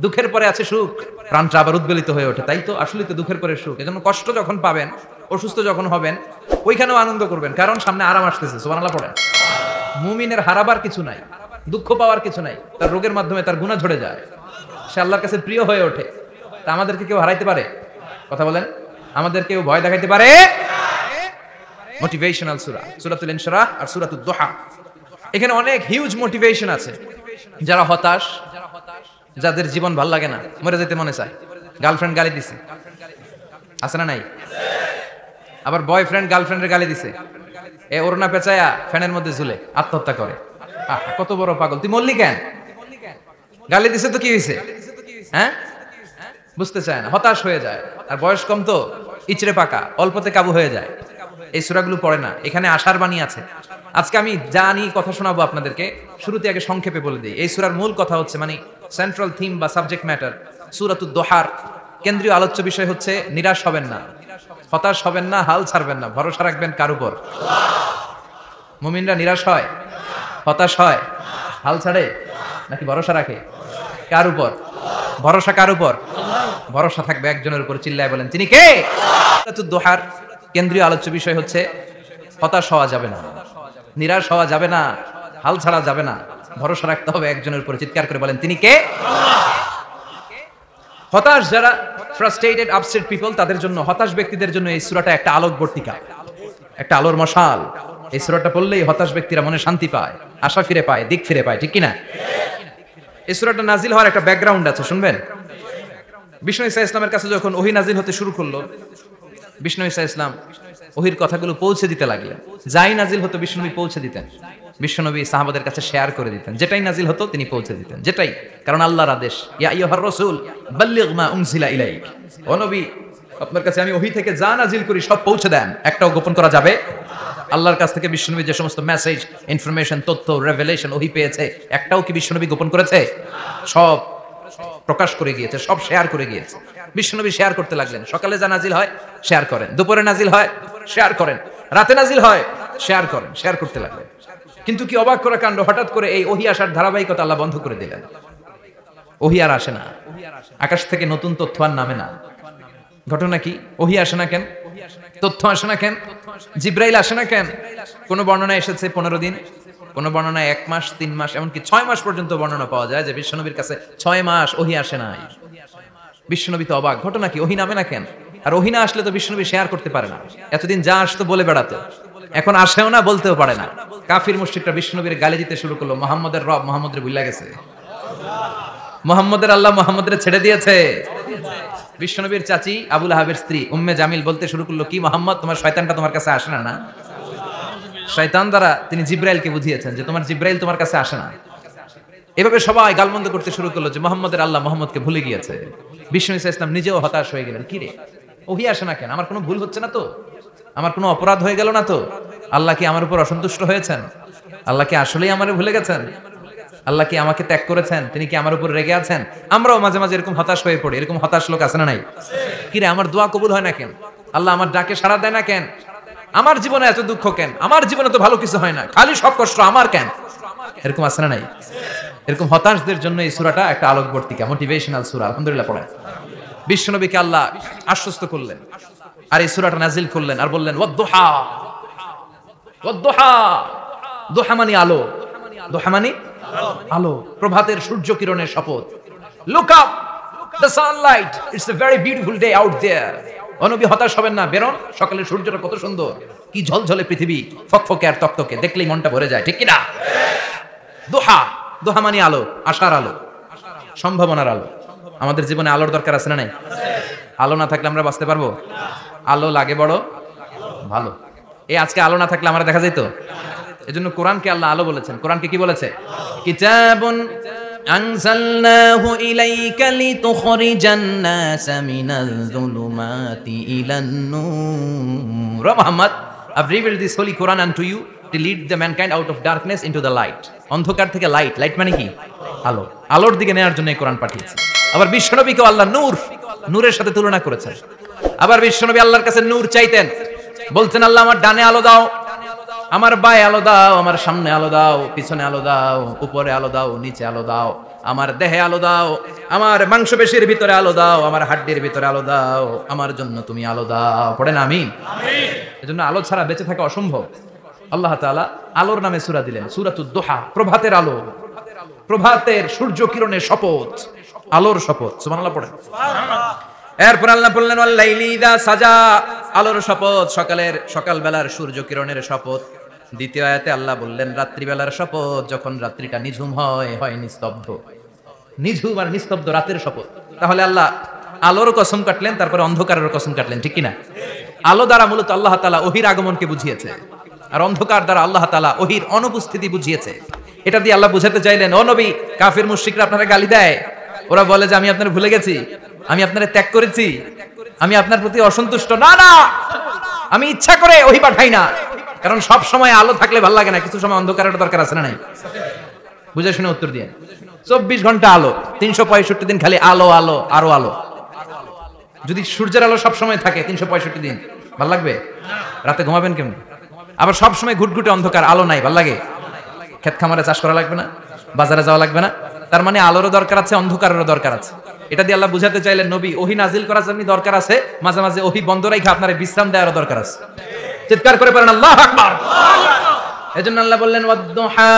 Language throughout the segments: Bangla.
দুঃখের পরে আছে সুখ, প্রাণটা আবার উদ্বেলিত হয়ে ওঠে। তাই তো, আসলেই তো দুঃখের পরে সুখ। এজন্য কষ্ট যখন পাবেন, অসুস্থ যখন হবেন, ওইখানেও আনন্দ করবেন, কারণ সামনে আরাম আসতেছে। সুবহানাল্লাহ পড়েন। মুমিনের হারাবার কিছু নাই, দুঃখ পাওয়ার কিছু নাই। তার রোগের মাধ্যমে তার গুনাহ ঝরে যায়, সে আল্লাহর কাছে প্রিয় হয়ে ওঠে। তা আমাদেরকে কেউ হারাইতে পারে? কথা বলেন। আমাদের কেউ ভয় দেখাইতে পারে? মোটিভেশনাল সূরা, সূরাতুল ইনশিরাহ আর সূরাতুদ দুহা। এখানে অনেক হিউজ মোটিভেশন আছে। যারা হতাশ, যাদের জীবন ভাল লাগে না, মরে যেতে মনে চায়, গার্লফ্রেন্ড গালি দিছে, আছে না নাই? আবার বয়ফ্রেন্ড গার্লফ্রেন্ডের গালি দিছে, এ ওড়না পেঁচায়া ফ্যানের মধ্যে ঝুলে আত্মহত্যা করে। কত বড় পাগল তুই, মরলি কেন? গালি দিছে তো কি হয়েছে? হ্যাঁ, বুঝতে চায় না, হতাশ হয়ে যায়। আর বয়স কম তো, ইচড়ে পাকা, অল্পতে কাবু হয়ে যায়। এই সূরাগুলো পড়ে না। এখানে আশার বাণী আছে। আজকে আমি জানি কথা শোনাবো আপনাদেরকে, শুরুতে আগে সংক্ষেপে বলে দিই। এই সূরার মূল কথা হচ্ছে, মানে সেন্ট্রাল থিম বা সাবজেক্ট ম্যাটার, সূরাতুদ দুহার কেন্দ্রীয় আলোচ্য বিষয় হচ্ছে নিরাশ হবেন না, হতাশ হবেন না, হাল ছাড়বেন না, ভরসা রাখবেন কার উপর? মুমিনরা নিরাশ হয়, হতাশ হয়, হাল ছাড়ে নাকি ভরসা রাখে? কার উপর ভরসা? কার উপর ভরসা থাকবে? একজনের উপর। চিল্লায় বলেন, তিনি কে? সূরাতুদ দুহার কেন্দ্রীয় আলোচ্য বিষয় হচ্ছে হতাশ হওয়া যাবে না, নিরাশ হওয়া যাবে না, হাল ছাড়া যাবে না, ভরসা রাখতে হবে একজনের উপর। চিৎকার করে বলেন, তিনি কে? হতাশ যারা, ফ্রাস্ট্রেটেড আপসেট পিপল, তাদের জন্য, হতাশ ব্যক্তিদের জন্য এই সূরাটা একটা আলোকবর্তিকা, একটা আলোর মশাল। এই সূরাটা পড়লেই হতাশ ব্যক্তিরা মনে শান্তি পায়, আশা ফিরে পায়, দিক ফিরে পায়, ঠিক কি না? এই সূরাটা নাজিল হওয়ার একটা ব্যাকগ্রাউন্ড আছে, শুনবেন। বিষ্ণু ঈসা ইসলামের কাছে যখন ওহী নাজিল হতে শুরু করলো, বিষ্ণু ঈসা ইসলাম ওহীর কথাগুলো পৌঁছে দিতে লাগলেন। যাই নাজিল হতো বিষ্ণুনবী পৌঁছে দিতেন, বিশ্বনবী সাহাবাদের কাছে শেয়ার করে দিতেন। যেটাই নাজিল হতো তিনি পৌঁছে দিতেন, যেটাই, কারণ আল্লাহর আদেশ, ইয়া আইয়ুহার রাসূল বাল্লিগ মা উনজিলা ইলাইক, ও নবী আপনার কাছে আমি ওহী থেকে যা নাজিল করি সব পৌঁছে দেন, একটাও গোপন করা যাবে? আল্লাহর কাছ থেকে বিশ্বনবী যে সমস্ত মেসেজ, ইনফরমেশন, তথ্য, রেভেলেশন ওহী পেয়েছে, একটাও কি বিশ্বনবী গোপন করেছে? সব প্রকাশ করে গিয়েছে, সব শেয়ার করে গিয়েছে। বিশ্বনবী শেয়ার করতে লাগলেন। সকালে যা নাজিল হয় শেয়ার করেন, দুপুরে নাজিল হয় শেয়ার করেন, রাতে নাজিল হয় শেয়ার করেন, শেয়ার করতে লাগলেন। কিন্তু কি অবাক করা কাণ্ড, হঠাৎ করে এই ওহী আসার ধারাবাহিকতা আল্লাহ বন্ধ করে দিলেন। ওহী আর আসে না, আকাশ থেকে নতুন তথ্য আর নামে না। ঘটনা কি? ওহী আসে না কেন? তথ্য আসে না কেন? জিব্রাইল আসে না কেন? কোন বর্ণনায় এসেছে 15 দিন, কোন বর্ণনায় 1 মাস, 3 মাস, এমনকি 6 মাস পর্যন্ত বর্ণনা পাওয়া যায় যে বিশ্বনবীর কাছে 6 মাস ওহী আসে নাই। বিশ্বনবী তো অবাক, ঘটনা কি? ওহী নামে না কেন? আর ওহী না আসলে তো বিশ্বনবী শেয়ার করতে পারে না। এতদিন যা আসতো বলে বেড়াতো, এখন আসেও না, বলতেও পারে না। কাফির মুশরিকরা বিশ্বনবীর গালি দিতে শুরু করলো, মুহাম্মদের রব মুহাম্মদরে ভুলে গেছে, মুহাম্মদের আল্লাহ মুহাম্মদরে ছেড়ে দিয়েছে। বিশ্বনবীর চাচি আবু লাহাবের স্ত্রী উম্মে জামিল বলতে শুরু করলো, কি মুহাম্মদ, তোমার শয়তানটা তোমার কাছে আসে না? না, শয়তান দ্বারা তিনি জিব্রাইলকে বুঝিয়েছেন যে তোমার জিব্রাইল তোমার কাছে আসে না। এভাবে সবাই গালমন্দ করতে শুরু করলো যে মুহাম্মদের আল্লাহ মুহাম্মদকে ভুলে গিয়েছে। বিষ্ণু ঈসা ইসলাম নিজেও হতাশ হয়ে গেলেন। কি রে, ওহী আসে না কেন? আমার কোনো ভুল হচ্ছে না তো? আমার কোনো অপরাধ হয়ে গেল না তো? আল্লাহ কি আমার উপর অসন্তুষ্ট হয়েছেন? আল্লাহ কি আসলেই আমারে ভুলে গেছেন? আল্লাহ কি আমাকে ত্যাগ করেছেন? তিনি কি আমার উপর রেগে আছেন? আমরাও মাঝে মাঝে এরকম হতাশ হয়ে পড়ি। এরকম হতাশ লোক আছে না নাই? কি রে, আমার দোয়া কবুল হয় না কেন? আল্লাহ আমার ডাকে সাড়া দেয় না কেন? আমার জীবনে এত দুঃখ কেন? আমার জীবনে তো ভালো কিছু হয় না, খালি সব কষ্ট আমার কেন? এরকম আছে না নাই? এরকম হতাশদের জন্য এই সূরাটা একটা আলোকবর্তিকা, মোটিভেশনাল সূরা। আলহামদুলিল্লাহ পড়েন। বিশ্বনবীকে আল্লাহ আশ্বস্ত করলেন আর এই সূরাটা নাজিল করলেন আর বললেন, ওয়াদ-দুহা, ওয়াদ-দুহা, দুহা মানে আলো, দুহা মানে আলো, প্রভাতের সূর্য কিরণের শপথ। Look up, the sunlight, it's a very beautiful day out there. ও নবী হতাশ হবেন না, বেরোন, সকালের সূর্যটা কত সুন্দর, কি ঝলঝলে পৃথিবী, ফকফকে আর তকতকে, দেখলেই মনটা ভরে যায়, ঠিক কি না? দুহা, দুহা মানে আলো, আশার আলো, সম্ভাবনার আলো। আমাদের জীবনে আলোর দরকার আছে না নাই? আলো না থাকলে আমরা বাঁচতে পারবো? আলো লাগে বড় ভালো। এই আজকে আলো না থাকলে আমরা দেখা যেত। এজন্য কোরআনকে আল্লাহ আলো বলেছেন। কোরআনকে কি বলেছে? কিতাবুন আনজালনাহু ইলাইকা লিতুখরিজান নাসা মিনাল যুলুমাতি ইলান নূর। Muhammad, I've revealed this holy Quran unto you to lead the mankind out of darkness into the light. অন্ধকার থেকে লাইট, লাইট মানে কি? আলো, আলোর দিকে নেওয়ার জন্য এই কোরআন পাঠিয়েছে। আবার বিশ্বনবীকে আল্লাহ নূর, নূরের সাথে তুলনা করেছেন। আবার বিশ্বনবী আল্লাহর কাছে নূর চাইতেন, বলতেন, আল্লাহ আমার ডানে আলো দাও, আমার বায়ে আলো দাও, আমার সামনে আলো দাও, পিছনে আলো দাও, উপরে আলো দাও, নিচে আলো দাও। আমার দেহে আলো দাও, আমার মাংসপেশির ভিতরে আলো দাও, আমার হাড্ডির ভিতরে আলো দাও, আমার জন্য তুমি আলো দাও। পড়েন আমিন। এজন্য আলো ছাড়া বেঁচে থাকা অসম্ভব। আল্লাহ তাআলা আলোর নামে সূরা দিলেন, সূরাতুদ দুহা, প্রভাতের আলো, প্রভাতের সূর্য কিরণের শপথ, আলোর শপথ। সুবহানাল্লাহ পড়েন। এরপর আল্লাহ বললেন ওয়াল লাইলি ইযা সাজা, আলোর শপথ, সকালবেলার সূর্য কিরণের শপথ। দ্বিতীয় আয়াতে আল্লাহ বললেন রাত্রিবেলার শপথ, যখন রাত্রিটা নিঝুম হয় নিস্তব্ধ, নিঝুম আর নিস্তব্ধ রাতের শপথ। তাহলে আল্লাহ আলোর কসম কাটলেন, তারপরে অন্ধকারের কসম কাটলেন, ঠিক কিনা? আলো দ্বারা মূলত আল্লাহ তাআলা ওহির আগমনকে বুঝিয়েছে, আর অন্ধকার দ্বারা আল্লাহ তাআলা ওহির অনুপস্থিতি বুঝিয়েছে। এটা দিয়ে আল্লাহ বুঝাতে চাইলেন, ও নবী, কাফির মুশরিকরা আপনারা গালি দেয়, ওরা বলে যে আমি আপনার ভুলে গেছি, আমি আপনারে ত্যাগ করেছি, আমি আপনার প্রতি অসন্তুষ্ট। না না, আমি ইচ্ছা করে ওহি পাঠাই না, কারণ সব সময় আলো থাকলে ভালো লাগে না, কিছু সময় অন্ধকারের দরকার আছে না নাই? বুঝে শুনে উত্তর দিয়ে। 24 ঘন্টা আলো, 365 দিন খালি আলো আলো আরো আলো। যদি সূর্যের আলো সব সময় থাকে 365 দিন, ভালো লাগবে? রাতে ঘুমাবেন কেমনে? আবার সব সময় ঘুটঘুটে অন্ধকার, আলো নাই, ভালো লাগে? ক্ষেত খামারে চাষ করা লাগবে না, বাজারে যাওয়া লাগবে না। তার মানে আলোরও দরকার আছে, অন্ধকারেরও দরকার আছে। এটা দিয়ে আল্লাহ বুঝাতে চাইলেন, নবী, ওহি নাজিল করার জন্য দরকার আছে, মাঝে মাঝে ওহি বন্ধ রাখা আপনার বিশ্রাম দেওয়ারও দরকার আছে। চিৎকার করে পড়েন আল্লাহু আকবার। এজন্য আল্লাহ বললেন ওয়াদ-দুহা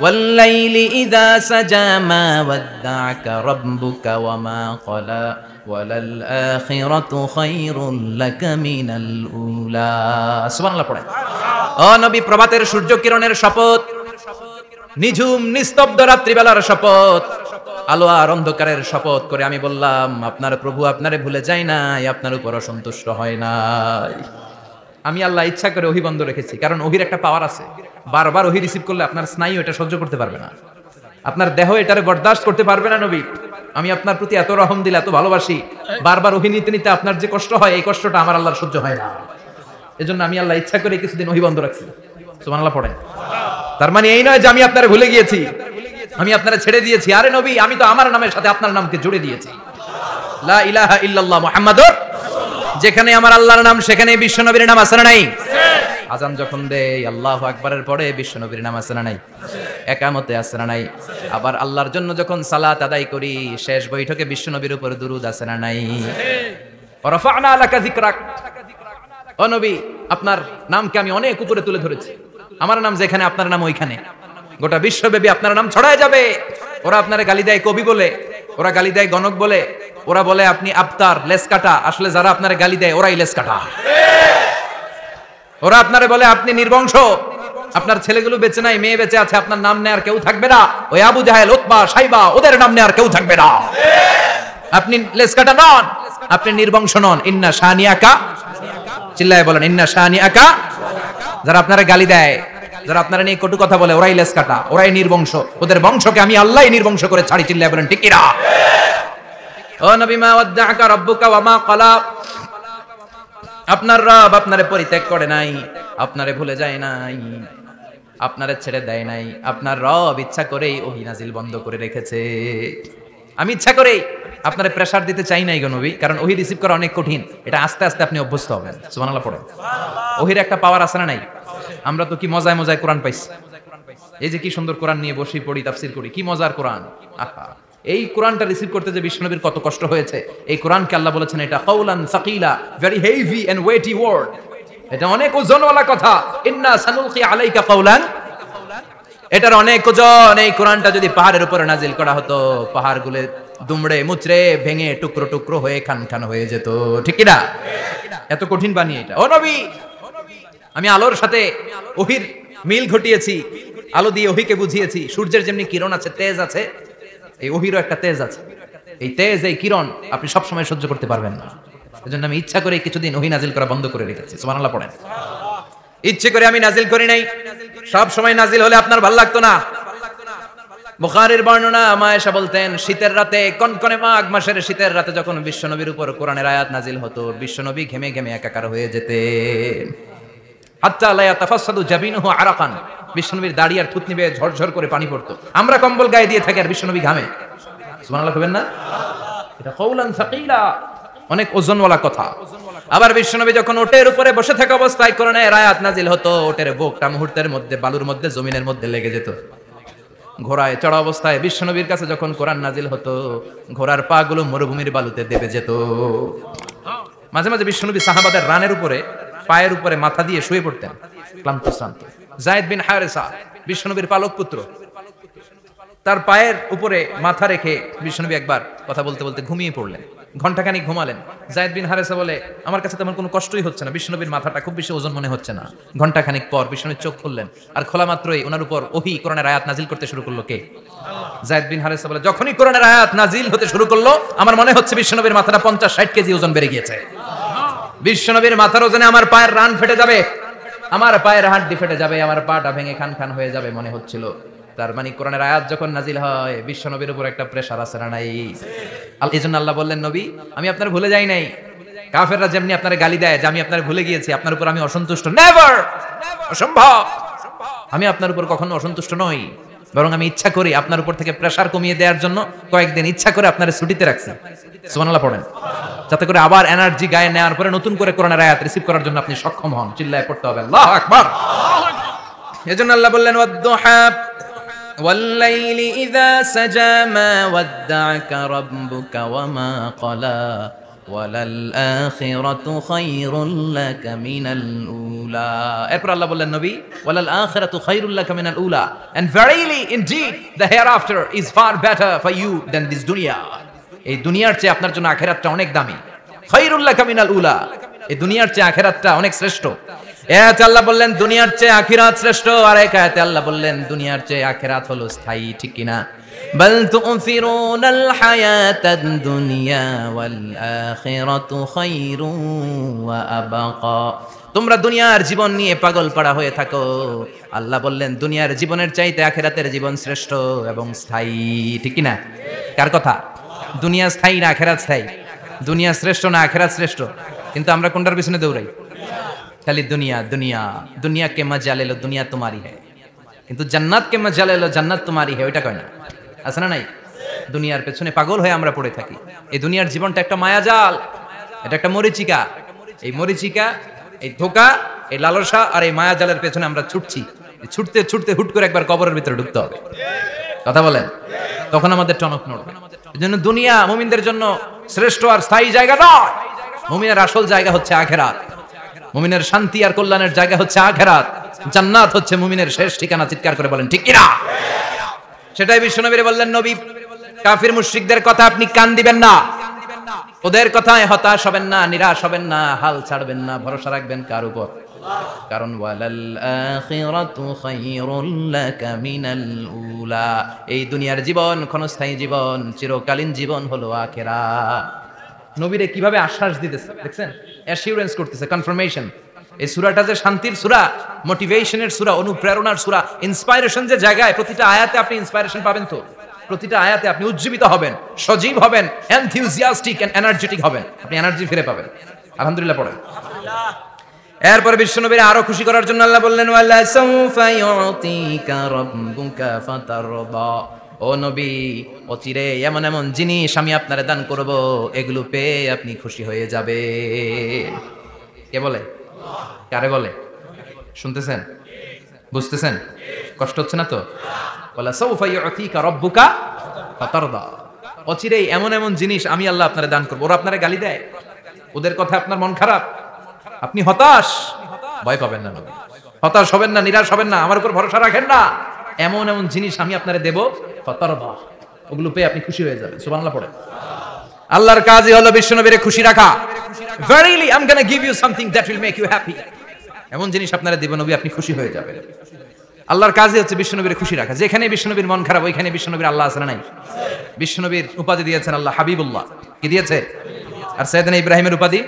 ওয়াল-লাইলি ইযা সাজা মা ওয়াদ্দা'আকা রাব্বুকা ওয়া মা ক্বালা ওয়ালাল আখিরাতু খায়রুল লাকা মিনাল উলা। সুবহানাল্লাহ পড়েন। ও নবী, প্রভাতের সূর্য কিরণের শপথ, নিঝুম নিস্তব্ধ রাত্রিবেলার শপথ, আলো আর অন্ধকারের শপথ করে আমি বললাম, আপনার প্রভু আপনারে ভুলে যায় নাই, আপনার উপর অসন্তুষ্ট হয় নাই। আমি আল্লাহ ইচ্ছা করে ওহি বন্ধ রেখেছি, কারণ ওহির একটা পাওয়ার আছে। বারবার ওহি রিসিভ করলে আপনার স্নায়ু এটা সহ্য করতে পারবে না, আপনার দেহ এটারে বরদাস্ত করতে পারবে না। নবী, আমি আপনার প্রতি এত রহম দিলে, এত ভালোবাসি, বারবার ওহি নিতে নিতে আপনার যে কষ্ট হয়, এই কষ্টটা আমার আল্লাহর সহ্য হয় না। এজন্য আমি আল্লাহ ইচ্ছা করে কিছুদিন ওহি বন্ধ রাখছি। সুবহানাল্লাহ পড়েন। তার মানে এই নয় যে আমি আপনারে ভুলে গিয়েছি, আমি আপনারে ছেড়ে দিয়েছি। আরে নবী, আমি তো আমার নামের সাথে আপনার নামকে জুড়ে দিয়েছি। লা ইলাহা ইল্লাল্লাহ মুহাম্মাদুর, যেখানে আমার আল্লাহর নাম সেখানে বিশ্ব নবীর নাম আছে না নাই? আজান যখন দেই আল্লাহু আকবারের পরে বিশ্ব নবীর নাম আছে না নাই? একামতে আছে না নাই? আবার আল্লাহর জন্য যখন সালাত আদায় করি, শেষ বৈঠকে বিশ্ব নবীর উপর দুরূদ আছে না নাই? রাফা'না লাকা যিকরাক, ও নবী, আপনার নামকে আমি অনেক উপরে তুলে ধরেছি। আমার নাম যেখানে, আপনার নাম ওইখানে। গোটা বিশ্বব্যাপী আপনার নাম ছড়ায় যাবে। ওরা আপনারে গালি দেয় কবি বলে, ওরা গালি দেয় গণক বলে, ওরা বলে আপনি আবতার, লেস কাটা। আসলে যারা আপনারে গালি দেয় ওরাই লেস কাটা। ওরা আপনারে বলে আপনি নির্বংশ, আপনার ছেলেগুলো বেঁচে নাই, মেয়ে বেঁচে আছে, আপনার নাম নেয়ার কেউ থাকবে না। ওই আবু জাহেল, উতবা, সাইবা, ওদের নাম নেয়ার কেউ থাকবে না। আপনি লেস কাটা নন, আপনি নির্বংশ নন। ইন্না শানিয়াকা, চিল্লায় বলেন ইন্না শানিয়াকা। যারা আপনারা গালি দেয়, যারা আপনারা নিয়ে কটু কথা বলে, ওরাই লেস কাটা, ওরাই নির্বংশ। ওদের বংশকে আমি আল্লাহই নির্বংশ করে ছাড়ি। চিল্লায় বলেন ঠিক কিনা? ও নবী, মা ওয়াদ্দা'আকা রাব্বুকা ওয়া মা ক্বালা, আপনার রব আপনারে পরিত্যাগ করে নাই, আপনারে ভুলে যায় নাই, আপনারে ছেড়ে দেয় নাই। আপনার রব ইচ্ছা করেই ওহী নাজিল বন্ধ করে রেখেছে। আমি ইচ্ছা করেই আপনারে প্রেসার দিতে চাই নাই গো নবী, কারণ ওহী রিসিভ করা অনেক কঠিন। এটা আস্তে আস্তে আপনি অভ্যস্ত হবেন। সুবহানাল্লাহ পড়েন। ওহীর একটা পাওয়ার আছে না নাই? আমরা তো কি মজায় মজায় কোরআন পাইছি। এই যে কি সুন্দর কোরআন নিয়ে বসি, পড়ি, তাফসীর করি, কি মজার কোরআন। আহা, এই কোরআনটা রিসিভ করতে যে বিশ্বনবীর কত কষ্ট হয়েছে। এই কোরআনকে আল্লাহ বলেছেন এটা কাউলান সাকিলা, very heavy and weighty word, এটা অনেক ওজনওয়ালা কথা। ইন্না সানুলকি আলাইকা কাউলান, এটার অনেক ওজন। এই কোরআনটা যদি পাহাড়ের উপরে নাজিল করা হতো, পাহাড়গুলো দুমড়ে মুচড়ে ভেঙে টুকরো টুকরো হয়ে খান খান হয়ে যেত, ঠিক কি না? এত কঠিন বানিয়ে এটা। ও নবী, আমি আলোর সাথে ওহির মিল ঘটিয়েছি, আলো দিয়ে ওহিকে বুঝিয়েছি। সূর্যের যেমনি কিরণ আছে, তেজ আছে, এই ওহিরও একটা তেজ আছে। এই তেজ, এই কিরণ আপনি সব সময় সহ্য করতে পারবেন না। এজন্য আমি ইচ্ছা করে কিছুদিন ওহি নাজিল করা বন্ধ করে রেখেছি। সুবহানাল্লাহ পড়েন। ইচ্ছে করে আমি নাজিল করি নাই। সব সময় নাজিল হলে আপনার ভালো লাগতো না। বুখারীর বর্ণনা, মা আয়েশা বলতেন, শীতের রাতে, কনকনে মাঘ মাসের শীতের রাতে যখন বিশ্বনবীর উপর কোরআনের আয়াত নাজিল হতো, বিশ্বনবী ঘেমে ঘেমে একাকার হয়ে যেতেন। হাত্তা লা ইয়াতাফাসসাদু জাবিনুহু আরাকান, বিশ্বনবীর দাড়ি আর থুতনি বেয়ে ঝরঝর করে পানি পড়তো। আমরা কম্বল গায়ে দিয়ে থাকি আর বিশ্বনবী ঘামে। সুবহানাল্লাহ কইবেন না? এটা কাউলান সাকিলা, অনেক ওজনওয়ালা কথা। আবার বিশ্বনবী যখন ওটের উপরে বসে থাকা অবস্থায় কোরআনের আয়াত নাজিল হতো, ওটের বুকটা মুহূর্তের মধ্যে বালুর মধ্যে, জমিনের মধ্যে লেগে যেত। ঘোড়ায় চড়া অবস্থায় বিশ্বনবীর কাছে যখন কোরআন নাজিল হতো, ঘোড়ার পা গুলো মরুভূমির বালুতে দেবে যেত। মাঝে মাঝে বিশ্বনবী সাহাবাদের রানের উপরে, পায়ের উপরে মাথা দিয়ে শুয়ে পড়তেন ক্লান্ত শ্রান্ত। যায়েদ বিন হারেসা বিশ্বনবীর পালক পুত্র, তার পায়ের উপরে মাথা রেখে বিশ্বনবী একবার কথা বলতে বলতে ঘুমিয়ে পড়লেন। ঘন্টাখানিক ঘুমালেন। যায়েদ বিন হারেসা বলে, আমার কাছে তেমন কোনো কষ্টই হচ্ছে না, বিশ্বনবীর মাথাটা খুব বেশি ওজন মনে হচ্ছে না। ঘন্টাখানিক পর বিশ্বনবী চোখ খুললেন, আর খোলা মাত্রই ওনার উপর ওহী কোরআনের আয়াত নাজিল করতে শুরু করলো। কে? যায়েদ বিন হারেসা বলে, যখনই কোরআনের আয়াত নাজিল হতে শুরু করলো, আমার মনে হচ্ছে বিশ্বনবীর মাথাটা 50-60 কেজি ওজন বেড়ে গিয়েছে। বিশ্বনবীর মাথার ওজনে আমার পায়ের রান ফেটে যাবে, আমার পায়ের হাড্ডি ফেটে যাবে, আমার পাটা ভেঙে খান খান হয়ে যাবে মনে হচ্ছিল। তার মানে কোরআনের আয়াত যখন নাজিল হয়, বিশ্বনবীর উপর একটা প্রেসার আছে না নাই? এইজন্য আল্লাহ বললেন, নবী আমি আপনার ভুলে যাই নাই। কাফেররা যেমনি আপনার গালি দেয় যে আমি আপনার ভুলে গিয়েছি, আপনার উপর আমি অসন্তুষ্ট, নেভার, অসম্ভব। আমি আপনার উপর কখনো অসন্তুষ্ট নই, বরং আমি ইচ্ছা করি আপনার উপর থেকে প্রেসার কমিয়ে দেওয়ার জন্য কয়েকদিন ইচ্ছা করে আপনার ছুটিতে রাখছি। সুবহানাল্লাহ পড়েন, যাতে করে আবার এনার্জি গায়ে নেওয়ার পরে নতুন করে কোরআনের আয়াত রিসিভ করার জন্য আপনি সক্ষম হন। চিল্লায় পড়তে হবে আল্লাহু আকবার। এজন্য আল্লাহ বললেন, ওয়াদ-দুহা ওয়াল-লাইলি ইযা সাজা মা ওয়াদ্দা'আকা রাব্বুকা ওয়া মা ক্বালা ওয়ালাল আখিরাতু খায়রুল লাকা মিনাল উলা। এরপর আল্লাহ বললেন, নবী ওয়ালাল আখিরাতু খায়রুল লাকা মিনাল উলা, and verily indeed the hereafter is far better for you than this dunya. এই দুনিয়ার চেয়ে আপনার জন্য আখিরাতটা অনেক দামি। খায়রুল লাকা মিনাল উলা, এই দুনিয়ার চেয়ে আখিরাতটা অনেক শ্রেষ্ঠ। এতে আল্লাহ বললেন দুনিয়ার চেয়ে আখিরাত শ্রেষ্ঠ, আর এক আয়াতে আল্লাহ বললেন দুনিয়ার চেয়ে আখিরাত হলো স্থায়ী। ঠিক কিনা? বাল তু'থিরুনাল হায়াতাদ দুনিয়া ওয়াল আখিরাতু খায়রুন ওয়া আবকা। তোমরা দুনিয়ার জীবন নিয়ে পাগল পাড়া হয়ে থাকো, আল্লাহ বললেন দুনিয়ার জীবনের চাইতে আখিরাতের জীবন শ্রেষ্ঠ এবং স্থায়ী। ঠিক কিনা? কার কথা? দুনিয়া স্থায়ী না আখিরাত স্থায়ী? দুনিয়া শ্রেষ্ঠ না আখিরাত শ্রেষ্ঠ? কিন্তু আমরা কোনটার পিছনে দৌড়াই? খালি দুনিয়া দুনিয়া। দুনিয়া কে মজা লে লো, দুনিয়া তোমারি হ্যায়। কিন্তু জান্নাত কে মজা লে লো, জান্নাত তোমারি হ্যায়, ওইটা কয় না। আছে না নাই? দুনিয়ার পেছনে পাগল হয়ে আমরা পড়ে থাকি। এই দুনিয়ার জীবনটা একটা মায়াজাল, এটা একটা মরিচিকা। এই মরিচিকা, এই ধোঁকা, এই লালসা আর এই মায়াজালের পেছনে আমরা ছুটছি। ছুটতে ছুটতে হুট করে একবার কবরের ভিতরে ঢুকতে হবে। কথা বলেন, তখন আমাদের টনক নড়বে। এজন্য দুনিয়া মুমিনদের জন্য শ্রেষ্ঠ আর স্থায়ী জায়গা নয়। মুমিনের আসল জায়গা হচ্ছে আখিরাত। মুমিনের শান্তি আর কল্যাণের জায়গা হচ্ছে আখিরাত। জান্নাত হচ্ছে মুমিনের শেষ ঠিকানা। চিৎকার করে বলেন ঠিক কিনা? সেটাই বিশ্বনবী বললেন, নবী কাফির মুশরিকদের কথা আপনি কান দিবেন না, ওদের কথায় হতাশ হবেন না, নিরাশ হবেন না, হাল ছাড়বেন না, ভরসা রাখবেন কার উপর? কারণ ওয়ালাল আখিরাতু খায়রুল লাকা মিনাল উলা, এই দুনিয়ার জীবন ক্ষণস্থায়ী জীবন, চিরকালীন জীবন হলো আখিরাত। নবীরে কিভাবে আশ্বাস দিতেছে দেখছেন, অ্যাসিউরেন্স করতেছে, কনফার্মেশন। এই সূরাটা যে শান্তির সূরা, মোটিভেশনের সূরা, অনুপ্রেরণার সূরা, ইন্সপাইরেশন যে জায়গায়, প্রতিটা আয়াতে আপনি ইন্সপাইরেশন পাবেন। তো প্রতিটা আয়াতে আপনি উজ্জীবিত হবেন, সজীব হবেন, এনথিউজিয়াস্টিক এন্ড এনার্জেটিক হবেন, আপনি এনার্জি ফিরে পাবেন। আলহামদুলিল্লাহ পড়েন। এরপর বিশ্বনবীর আরো খুশি করার জন্য আল্লাহ বললেন, ওয়ালা সাউফা ইউতিকা রাব্বুকা ফাতারদা। ও নবী, অচিরে এমন এমন জিনিস আমি আপনারে দান করব, এগুলো পেয়ে আপনি খুশি হয়ে যাবে। কে বলে? কারে বলে? শুনতেছেন? বুঝতেছেন? কষ্ট হচ্ছে না তো? ওয়ালা সাউফা ইউতিকা রাব্বুকা ফাতারদা। অচিরে এমন এমন জিনিস আমি আল্লাহ আপনারে দান করব। ওরা আপনারে গালি দেয়, ওদের কথা আপনার মন খারাপ, আপনি হতাশ, ভয় পাবেন না নবী। হতাশ হবেন না, নিরাশ হবেন না, আমার উপর ভরসা রাখেন না। এমন এমন জিনিস আমি আপনারে দেব, ফাতারদা, ওগুলো পেয়ে আপনি খুশি হয়ে যাবেন। সুবহানাল্লাহ পড়ে। আল্লাহর কাজই হলো বিশ্বনবীরে খুশি রাখা। Verily I'm going to give you something that will make you happy. এমন জিনিস আপনারে দেব নবী, আপনি খুশি হয়ে যাবেন। আল্লাহর কাজই হচ্ছে বিশ্বনবীরে খুশি রাখা। যেখানে বিশ্বনবীর মন খারাপ, ওইখানে বিশ্বনবীর আল্লাহ আছে না নাই? বিশ্বনবীর উপাধি দিয়েছেন আল্লাহ হাবিবুল্লাহ। কি দিয়েছে? আর সাইয়েদনা ইব্রাহিমের উপাধি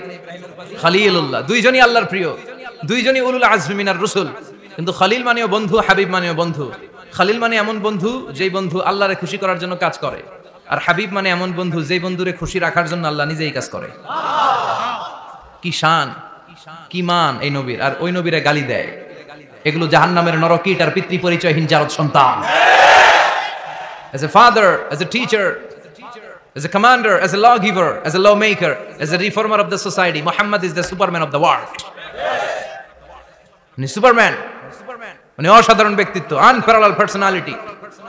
খলিলুল্লাহ। দুইজনই আল্লাহর প্রিয়, দুইজনই উলুল আজমি মিনার রাসূল। কিন্তু খলিল মানেও বন্ধু, হাবিব মানেও বন্ধু। খলিল মানে এমন বন্ধু যেই বন্ধু আল্লাহরে খুশি করার জন্য কাজ করে, আর হাবিব মানে এমন বন্ধু যেই বন্ধুরে খুশি রাখার জন্য আল্লাহ নিজেই কাজ করে। কি শান, কি মান এই নবীর! আর ওই নবীরে গালি দেয়। এগুলো জাহান্নামের নরকীট আর পিতৃ পরিচয়হীন জারদ সন্তান। As a father, as a teacher, as a commander, as a lawgiver, as a lawmaker, as a reformer of the society, Muhammad is the superman of the world. উনি সুপারম্যান, উনি অসাধারণ ব্যক্তিত্ব, আনপ্যারালাল পার্সোনালিটি।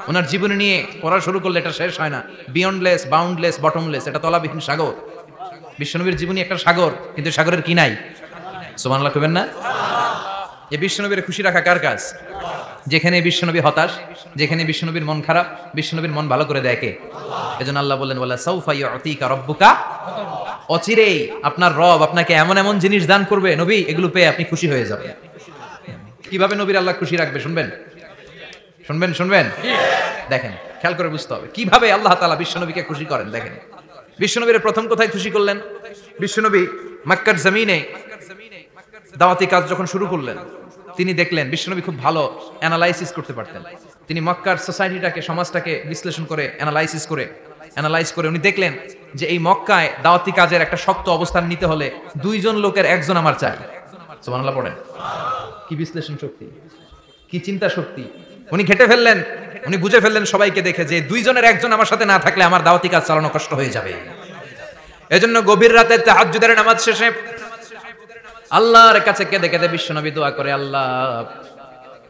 ওনার জীবনী নিয়ে পড়া শুরু করলে এটা শেষ হয় না। বিয়ন্ডলেস, বাউন্ডলেস, বটমলেস, এটা তলাবিহীন সাগর। বিশ্বনবীর জীবনী একটা সাগর, কিন্তু সাগরের কি নাই? সুবহানাল্লাহ কইবেন না? এই বিশ্বনবীর খুশি রাখা কার কাজ? যেখানে বিশ্বনবী হতাশ, যেখানে বিশ্বনবীর মন খারাপ, বিশ্বনবীর মন ভালো করে দেয় কে? এজন্য আল্লাহ বললেন ওয়ালা সাউফা ইউতিকা রাব্বুকা, অচিরেই আপনার রব আপনাকে এমন এমন জিনিস দান করবে নবী, এগুলো পেয়ে আপনি খুশি হয়ে যাবেন। কিভাবে নবীর আল্লাহ খুশি রাখবে শুনবেন? শুনবেন? দেখেন, খেয়াল করে বুঝতে হবে কিভাবে আল্লাহ তাআলা বিশ্বনবীকে খুশি করেন। দেখেন, বিশ্বনবীর প্রথম কোথায় খুশি করলেন? বিশ্বনবী মক্কার জমিনে দাওয়াতি কাজ যখন শুরু করলেন, তিনি দেখলেন বিশ্বনবী খুব ভালো অ্যানালাইসিস করতে পারতেন। তিনি মক্কার সোসাইটিটাকে, সমাজটাকে বিশ্লেষণ করে অ্যানালাইজ করে উনি দেখলেন যে এই মক্কায় দাওয়াতি কাজের একটা শক্ত অবস্থান নিতে হলে দুইজন লোকের একজন আমার চাই। সুবহানাল্লাহ পড়েন। কি বিশ্লেষণ শক্তি, কি চিন্তা শক্তি! উনি ঘেটে ফেললেন, উনি বুঝে ফেললেন সবাইকে দেখে যে দুইজনের একজন আমার সাথে না থাকলে আমার দাওয়াতি কাজ চালানো কষ্ট হয়ে যাবে। এজন্য গভীর রাতে তাহাজ্জুদের নামাজ শেষে আল্লাহর কাছে কেঁদে কেঁদে বিশ্বনবী দোয়া করে, আল্লাহ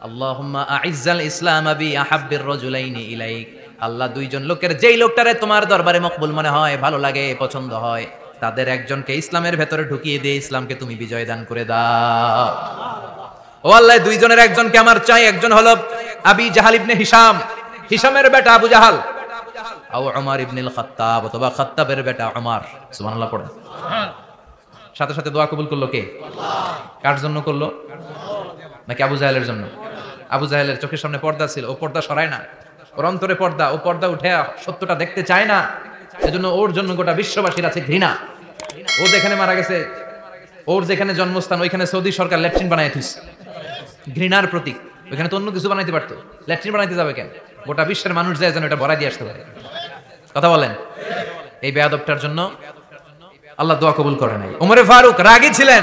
আল্লাহুম্মা আইজ্জাল ইসলাম বি আহাব্বির রাজুলাইনি ইলাইক। আল্লাহ, দুইজন লোকের যেই লোকটারে তোমার দরবারে মকবুল মনে হয়, ভালো লাগে, পছন্দ হয়, তাদের একজনকে ইসলামের ভেতরে ঢুকিয়ে দিয়ে ইসলামকে তুমি বিজয় দান করে দাও। ও আল্লাহ, দুইজনের একজনকে আমার চাই। একজন হলো আবি জাহাল ইবনে হিশাম, হিশামের বেটা আবু জাহাল, আও উমর ইবনুল খাত্তাব, অথবা খাত্তাবের বেটা উমর। সুবহানাল্লাহ পড়েন। সাথে সাথে দোয়া কবুল করলো কে? কার জন্য করলো? নাকি আবু জাহেলের জন্য? আবু জাহেলের চোখের সামনে পর্দা ছিল, ও পর্দা সরায় না। ওর অন্তরে পর্দা, ও পর্দা উঠে সত্যটা দেখতে চায় না। এজন্য ওর জন্য গোটা বিশ্ববাসীর আছে ঘৃণা। ও যেখানে মারা গেছে, ওর যেখানে জন্মস্থান, ওইখানে সৌদি সরকার ল্যাট্রিন বানায় দিয়েছে। ঘৃণার প্রতীক। ওইখানে তো অন্য কিছু বানাইতে পারতো, ল্যাট্রিন বানাইতে যাবে কেন? গোটা বিশ্বের মানুষ যায় যেন এটা ভরাই দিয়ে আসতে পারে। কথা বলেন। এই বেয়াদবটার জন্য আল্লাহ দোয়া কবুল করে নাই। ওমরে ফারুক রাগী ছিলেন,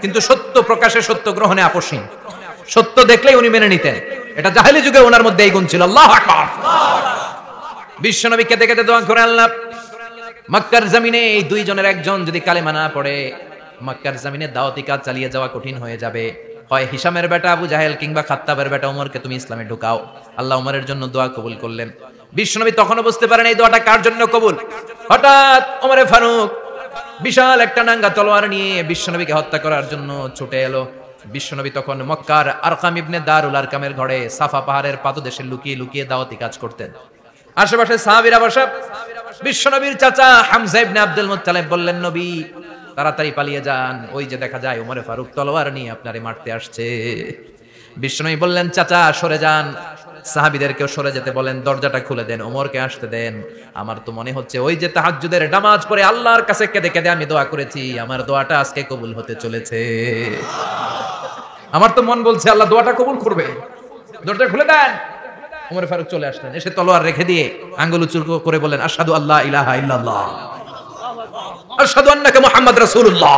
কিন্তু সত্য প্রকাশে, সত্য গ্রহণে আপোষহীন। সত্য দেখলেই উনি মেনে নিতেন। এটা জাহেলি যুগে ওনার মধ্যে এই গুণ ছিল। আল্লাহু আকবার। বিশ্বনবী কেঁদে কেঁদে দোয়া করে, আল্লাহ, মক্কার জমিনে এই দুইজনের একজন যদি কালেমা না পড়ে, মক্কার জমিনে দাওয়াতি কাজ চালিয়ে যাওয়া কঠিন হয়ে যাবে। হয় হিশামের বেটা আবু জাহেল কিংবা খাত্তাবের বেটা ওমরকে তুমি ইসলামে ঢুকাও। আল্লাহ ওমরের জন্য দোয়া কবুল করলেন। বিশ্বনবী তখনও বুঝতে পারেন এই দোয়াটা কার জন্য কবুল। হঠাৎ ওমরে ফারুক বিশাল একটা নাঙ্গা তলোয়ার নিয়ে বিশ্বনবীকে হত্যা করার জন্য ছুটে এলো। বিশ্বনবী তখন মক্কার আরকাম ইবনে দারুল আরকামের ঘরে সাফা পাহাড়ের পাদদেশে লুকিয়ে লুকিয়ে দাওয়াতি কাজ করতেন। আশেপাশে সাহাবীরা বসা। বিশ্বনবীর চাচা হামজা ইবনে আব্দুল মুত্তালিব বললেন, নবী তাড়াতাড়ি পালিয়ে যান, ওই যে দেখা যায় ওমরে ফারুক তলোয়ার নিয়ে আপনারে মারতে আসছে। বিশ্বনবী বললেন, চাচা সরে যান, সাহাবীদেরকেও সরে যেতে বলেন, দরজাটা খুলে দেন, ওমরকে আসতে দেন। আমার তো মনে হচ্ছে ওই যে তাহাজ্জুদের নামাজ পড়ে আল্লাহর কাছে কেঁদে কেঁদে আমি দোয়া করেছি, আমার দোয়াটা আজকে কবুল হতে চলেছে। আমার তো মন বলছে আল্লাহ দোয়াটা কবুল করবে, দরজা খুলে দেন। ওমর ফারুক চলে আসলেন, এসে তলোয়ার রেখে দিয়ে আঙ্গুল উঁচু করে বলেন, আশহাদু আল্লা ইলাহা ইল্লাল্লাহ, আশহাদু আন্নাকা মুহাম্মদ রাসূলুল্লাহ।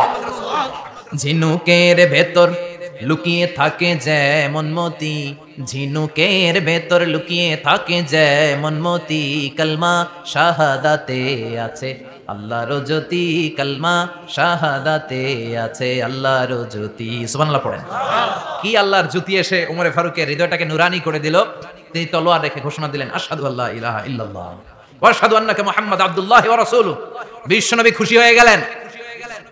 ঝিনুকের ভেতর লুকিয়ে থাকে যেমন মতি, ঝিনুকের ভেতর লুকিয়ে থাকে যেমন মতি, কালমা শাহাদাতে আছে আল্লাহর জ্যোতি, কালমা শাহাদাতে আছে আল্লাহর জ্যোতি। সুবহানাল্লাহ পড়েন। কি আল্লাহর জ্যোতি এসে ওমরে ফারুকের হৃদয়টাকে নুরানি করে দিল। তিনি তলোয়ার রেখে ঘোষণা দিলেন, আশহাদু আল্লা ইলাহা ইল্লাল্লাহ ওয়া আশহাদু আন্নাকা মুহাম্মাদ আবদুল্লাহি ওয়া রাসূলুহু। বিশ্বনবী খুশি হয়ে গেলেন।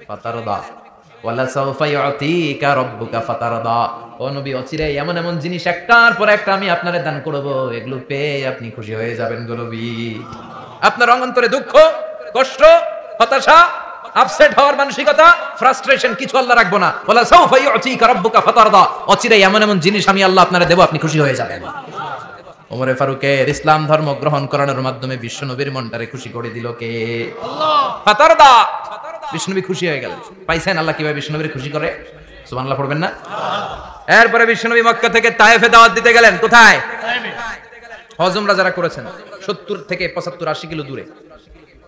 ফাতারদা ওয়ালা সাউফা ইউতিকা রাব্বুকা ফাতারদা। ও নবী, অচিরেই এমন এমন জিনিস একটার পর একটা আমি আপনারে দান করব, এগুলো পেয়ে আপনি খুশি হয়ে যাবেন গো নবী। আপনার অন্তরে দুঃখ, কষ্ট, হতাশা, আপসেট হওয়ার মানসিকতা, ফ্রাস্ট্রেশন কিছু আল্লাহ রাখবো না। ওয়ালা সাউফা ইউতিকা রাব্বুকা ফাতারদা। অচিরেই এমন এমন জিনিস আমি আল্লাহ আপনারে দেব, আপনি খুশি হয়ে যাবেন। ওমরে ফারুকের ইসলাম ধর্ম গ্রহণ করানোর মাধ্যমে বিশ্বনবীর মনটারে খুশি করে দিল কে? আল্লাহ। ফাতারদা। বিশ্বনবী খুশি হয়ে গেলেন। পাইছেন আল্লাহ কিভাবে বিশ্বনবীর খুশি করে? সুবহানাল্লাহ পড়বেন না? এরপরে বিশ্বনবী মক্কা থেকে তায়েফে দাওয়াত দিতে গেলেন। কোথায়? হজমরা যারা করেছেন 70 থেকে 75 80 কিলো দূরে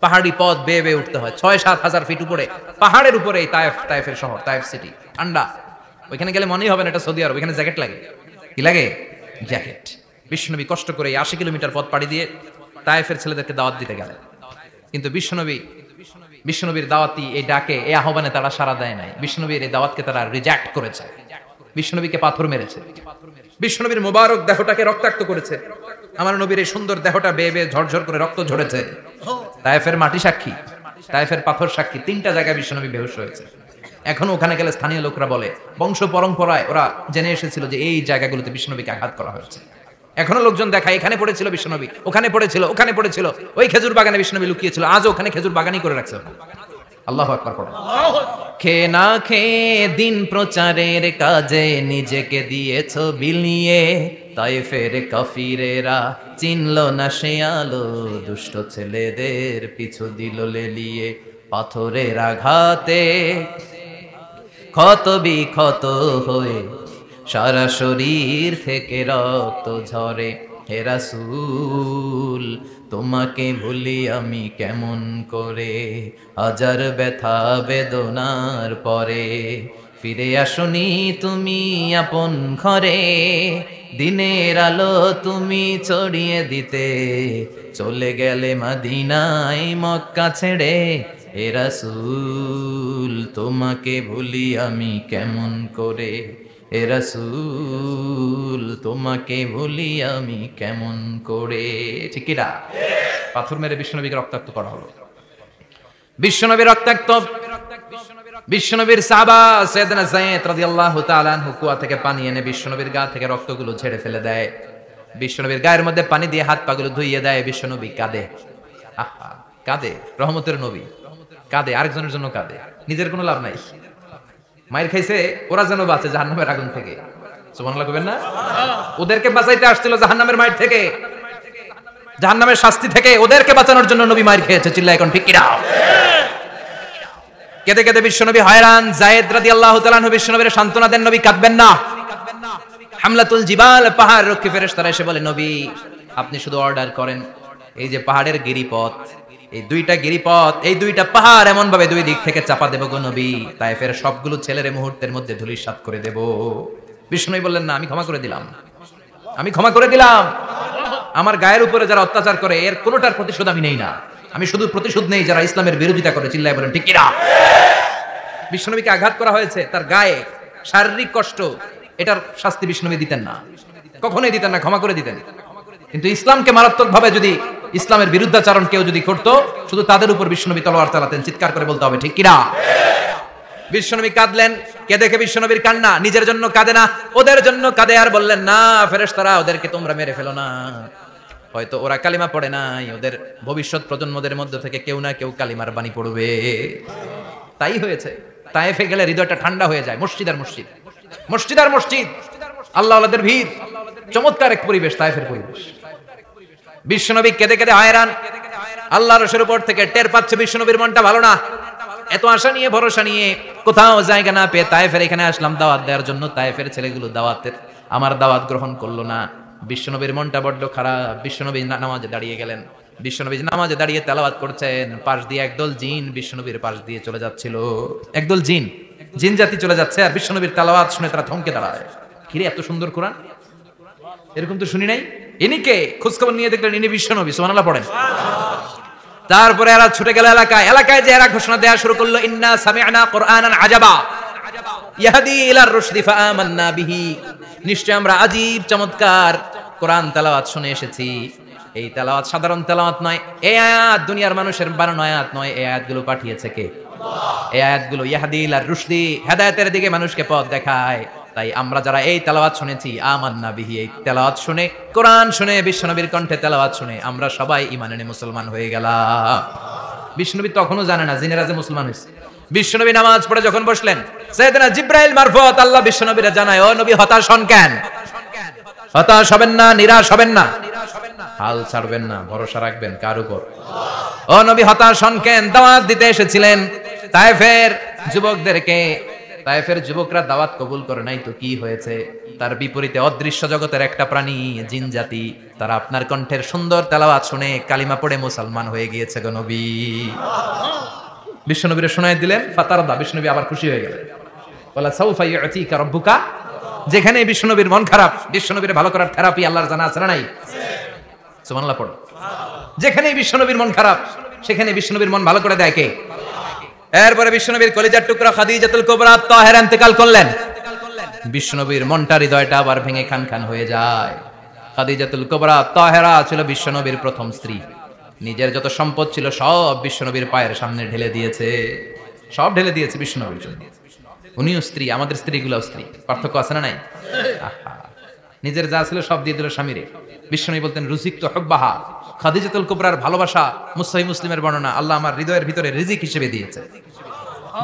পাহাড়ি পথ বেয়ে বেয়ে উঠতে হয়, 6-7 হাজার ফিট উপরে পাহাড়ের উপরে এই তায়েফের শহর, তায়েফ সিটি। ঠান্ডা, ওইখানে গেলে মনেই হবে না এটা সৌদি আরব। ওইখানে জ্যাকেট লাগে। কি লাগে? জ্যাকেট। বিশ্বনবী কষ্ট করে 80 কিলোমিটার পথ পাড়ি দিয়ে তায়েফের ছেলেদেরকে দাওয়াত দিতে গেলেন। কিন্তু বিশ্বনবীর দাওয়াতি এই ডাকে, এই আহ্বানে তারা সাড়া দেয় নাই। বিশ্বনবীর এই দাওয়াতকে তারা রিজেক্ট করেছে। বিশ্বনবীকে পাথর মেরেছে। বিশ্বনবীর মোবারক দেহটাকে রক্তাক্ত করেছে। আমার নবীর এই সুন্দর দেহটা বেয়ে বেয়ে ঝরঝর করে রক্ত ঝরেছে। তায়েফের মাটি সাক্ষী, তায়েফের পাথর সাক্ষী, 3টা জায়গায় বিশ্বনবী বেহুশ হয়েছে। এখনো ওখানে গেলে স্থানীয় লোকরা বলে, বংশ পরম্পরায় ওরা জেনে এসেছিল যে এই জায়গাগুলোতে বিশ্বনবীকে আঘাত করা হয়েছে। এখনো লোকজন দেখায় এখানে পড়েছিল বিশ্বনবী, ওখানে পড়েছিল, ওখানে পড়েছিল, ওই খেজুর বাগানে বিশ্বনবী লুকিয়েছিল, আজও ওখানে খেজুর বাগানই করে রাখছে। আল্লাহু আকবার পড়েন। খেয়ে না খেয়ে দিন প্রচারের কাজে নিজেকে দিয়েছ বিলিয়ে, তায়েফের কাফিরেরা চিনল না সে আলো, দুষ্ট ছেলেদের পিছু দিল লেলিয়ে, পাথরের আঘাতে ক্ষত বিক্ষত হয়ে সারা শরীর থেকে রক্ত ঝরে। হে রাসূল তোমাকে ভুলি আমি কেমন করে, হাজার ব্যথা বেদনার পরে, ফিরে আসনি তুমি আপন ঘরে, দিনের আলো তুমি ছড়িয়ে দিতে, চলে গেলে মদিনায় মক্কা ছেড়ে। হে রাসূল তোমাকে ভুলি আমি কেমন করে, হে রাসূল তোমাকে ভুলি আমি কেমন করে। ঠিক কি না? পাথর মেরে বিশ্বনবীকে রক্তাক্ত করা হলো। বিশ্বনবী রক্তাক্ত, বিশ্বনবীর সাহাবা সাইয়েদনা যায়েদ রাদিয়াল্লাহু তাআলা আনহু কুয়া থেকে পানি এনে বিশ্বনবীর গা থেকে রক্তগুলো ঝেড়ে ফেলে দেয়। বিশ্বনবীর গায়ের মধ্যে পানি দিয়ে হাত পাগুলো ধুইয়ে দেয়। বিশ্বনবী কাঁদে, আহা কাঁদে, রহমতের নবী কাঁদে, আরেকজনের জন্য কাঁদে, নিজের কোনো লাভ নাই। মায়ের খাইছে, ওরা যেন বাঁচে জাহান্নামের আগুন থেকে। সুবহানাল্লাহ কইবেন না? ওদেরকে বাঁচাইতে আসছিল জাহান্নামের মায়ের থেকে, জাহান্নামের শাস্তি থেকে, ওদেরকে বাঁচানোর জন্য নবী মায়ের খেয়েছে। চিল্লায় এখন ঠিক কি না? কেঁদে কেঁদে বিশ্বনবী হয়রান। যায়েদ রাদিয়াল্লাহু তাআলা আনহু বিশ্বনবীর সান্ত্বনা দেন, নবী কাঁদবেন না। হামলাতুল জিবাল, পাহাড় রক্ষী ফেরেশতারা এসে বলে, নবী আপনি শুধু অর্ডার করেন, এই যে পাহাড়ের গিরিপথ, এই 2টা গিরিপথ, এই 2টা পাহাড় এমন ভাবে 2 দিক থেকে চাপা দেব গো নবী, তায়েফের সবগুলো ছেলের মুহূর্তের মধ্যে ধূলিসাৎ করে দেব। বিষ্ণু বললেন, না আমি ক্ষমা করে দিলাম, আমি ক্ষমা করে দিলাম। আমার গায়ের উপরে যারা অত্যাচার করে এর কোনোটার প্রতিশোধ আমি নেই না, আমি শুধু প্রতিশোধ নেই যারা ইসলামের বিরোধিতা করে। চিল্লায় বলেন ঠিক কি না? বিশ্বনবীকে আঘাত করা হয়েছে, তার গায়ে শারীরিক কষ্ট, এটার শাস্তি বিশ্বনবী দিতেন না, কখনোই দিতেন না, ক্ষমা করে দিতেন। কিন্তু ইসলামকে মারাত্মকভাবে যদি ইসলামের বিরুদ্ধাচরণ কেউ যদি করতো, শুধু তাদের উপর বিশ্বনবী তলোয়ার চালাতেন। চিৎকার করে বলতে হবে ঠিক কি না? বিশ্বনবী কাঁদলেন। কে দেখে বিশ্বনবীর কান্না, নিজের জন্য কাঁদে না, ওদের জন্য কাঁদে। আর বললেন, না ফেরেশতারা ওদেরকে তোমরা মেরে ফেলো না, হয়তো ওরা কালিমা পড়ে নাই, ওদের ভবিষ্যৎ প্রজন্মদের মধ্যে থেকে কেউ না কেউ কালিমার বাণী পড়বে। তাই হয়েছে। তায়েফে গেলে হৃদয়টা ঠান্ডা হয়ে যায়। মসজিদ আর মসজিদ, মসজিদ আর মসজিদ, আল্লাহ ওয়ালাদের ভিড়, চমৎকার এক পরিবেশ তায়েফের পরিবেশ। বিশ্বনবী কেঁদে কেঁদে হয়রান। আল্লাহর রসুলের উপর থেকে টের পাচ্ছে বিশ্বনবীর মনটা ভালো না। এত আশা নিয়ে ভরসা নিয়ে কোথাও জায়গা না পেয়ে তায়েফের এখানে আসলাম দাওয়াত দেওয়ার জন্য। তায়েফের ছেলেগুলো দাওয়াতের আমার দাওয়াত গ্রহণ করলো না। বিশ্বনবীর মনটা বড্ড খারাপ। বিশ্বনবী নামাজে দাঁড়িয়ে গেলেন। বিশ্বনবী নামাজে দাঁড়িয়ে তেলাওয়াত করছেন। পাশ দিয়ে একদল জিন বিশ্বনবীর পাশ দিয়ে চলে যাচ্ছিল। একদল জিন, জিন জাতি চলে যাচ্ছে, আর বিশ্বনবীর তেলাওয়াত শুনে তারা থমকে দাঁড়ায়। কিরে এত সুন্দর কোরআন, এরকম তো শুনি নাই। ইনি কে? খোঁজখবর নিয়ে দেখলেন ইনি বিশ্বনবী। সুবহানাল্লাহ পড়েন। তারপরে এরা ছুটে গেল এলাকায়। এলাকায় যে এরা ঘোষণা দেয়া শুরু করলো, ইন্না সামি'না কুরআনান আজাবা ইয়াহদি ইলার রুশদি ফাআমান্না বিহি। নিশ্চয় আমরা আজীব চমৎকার কোরআন তেলাওয়াত শুনে এসেছি। এই তেলাওয়াত সাধারণ তেলাওয়াত নয়, এই আয়াত দুনিয়ার মানুষের বানানো আয়াত নয়। এই আয়াতগুলো পাঠিয়েছে কে? আল্লাহ। এই আয়াতগুলো ইয়াহদি ইলার রুশদি, হেদায়েতের দিকে মানুষকে পথ দেখায়। তাই আমরা যারা এই তেলাওয়াত শুনেছি, আমান্না বিহি, এই তেলাওয়াত শুনে, কোরআন শুনে, বিশ্বনবীর কণ্ঠে তেলাওয়াত শুনে আমরা সবাই ঈমান এনে মুসলমান হয়ে গেলাম। বিশ্বনবী তখনও জানে না জিনেরা যে মুসলমান হয়েছে। বিশ্বনবী নামাজ পড়ে যখন বসলেন, সাইয়েদনা জিবরাইল মারফত আল্লাহ বিশ্বনবীরে জানায়, ও নবী হতাশ হন কেন? হতাশ হবেন না, নিরাশ হবেন না, হাল ছাড়বেন না, ভরসা রাখবেন কার উপর? ও নবী হতাশ হন কেন? দাওয়াত দিতে এসেছিলেন তায়েফের যুবকদেরকে। তায়েফের যুবকরা দাওয়াত কবুল করে নাই তো কি হয়েছে? তার বিপরীতে অদৃশ্য জগতের একটা প্রাণী, জিন জাতি, তারা আপনার কণ্ঠের সুন্দর তেলাওয়াত শুনে কালিমা পড়ে মুসলমান হয়ে গিয়েছে গো নবী। বিশ্বনবীরে শোনায় দিলেন, ফাতারদা, বিশ্বনবী আবার খুশি হয়ে গেলেন। ওয়ালা সাউফা ইউতিকা রাব্বুকা। যেখানে বিশ্বনবীর মন খারাপ, বিশ্বনবীরে ভালো করার থেরাপি আল্লাহর জানা আছে না নাই? সুবহানাল্লাহ পড়ো। যেখানে বিশ্বনবীর মন খারাপ, সেখানে বিশ্বনবীর মন ভালো করে দেয় কে? এরপরে বিশ্বনবীর কলিজার টুকরা খাদিজাতুল কুবরা তাহেরা ইন্তেকাল করলেন। বিশ্বনবীর মনটা, হৃদয়টা আবার ভেঙে খান খান হয়ে যায়। খাদিজাতুল কুবরা তাহেরা ছিল বিশ্বনবীর প্রথম স্ত্রী। নিজের যত সম্পদ ছিল সব বিশ্বনবীর পায়ের সামনে ঢেলে দিয়েছে, সব ঢেলে দিয়েছে বিশ্বনবীর জন্য। উনিও স্ত্রী, আমাদের স্ত্রীগুলোও স্ত্রী, পার্থক্য আছে না নাই? নিজের যা ছিল সব দিয়ে দিল স্বামীরে। বিশ্বনবী বলতেন রুজিক তো হুব্বাহা, খাদিজাতুল কুবরার ভালোবাসা সহিহ মুসলিমের বর্ণনা, আল্লাহ আমার হৃদয়ের ভিতরে রিজিক হিসেবে দিয়েছে।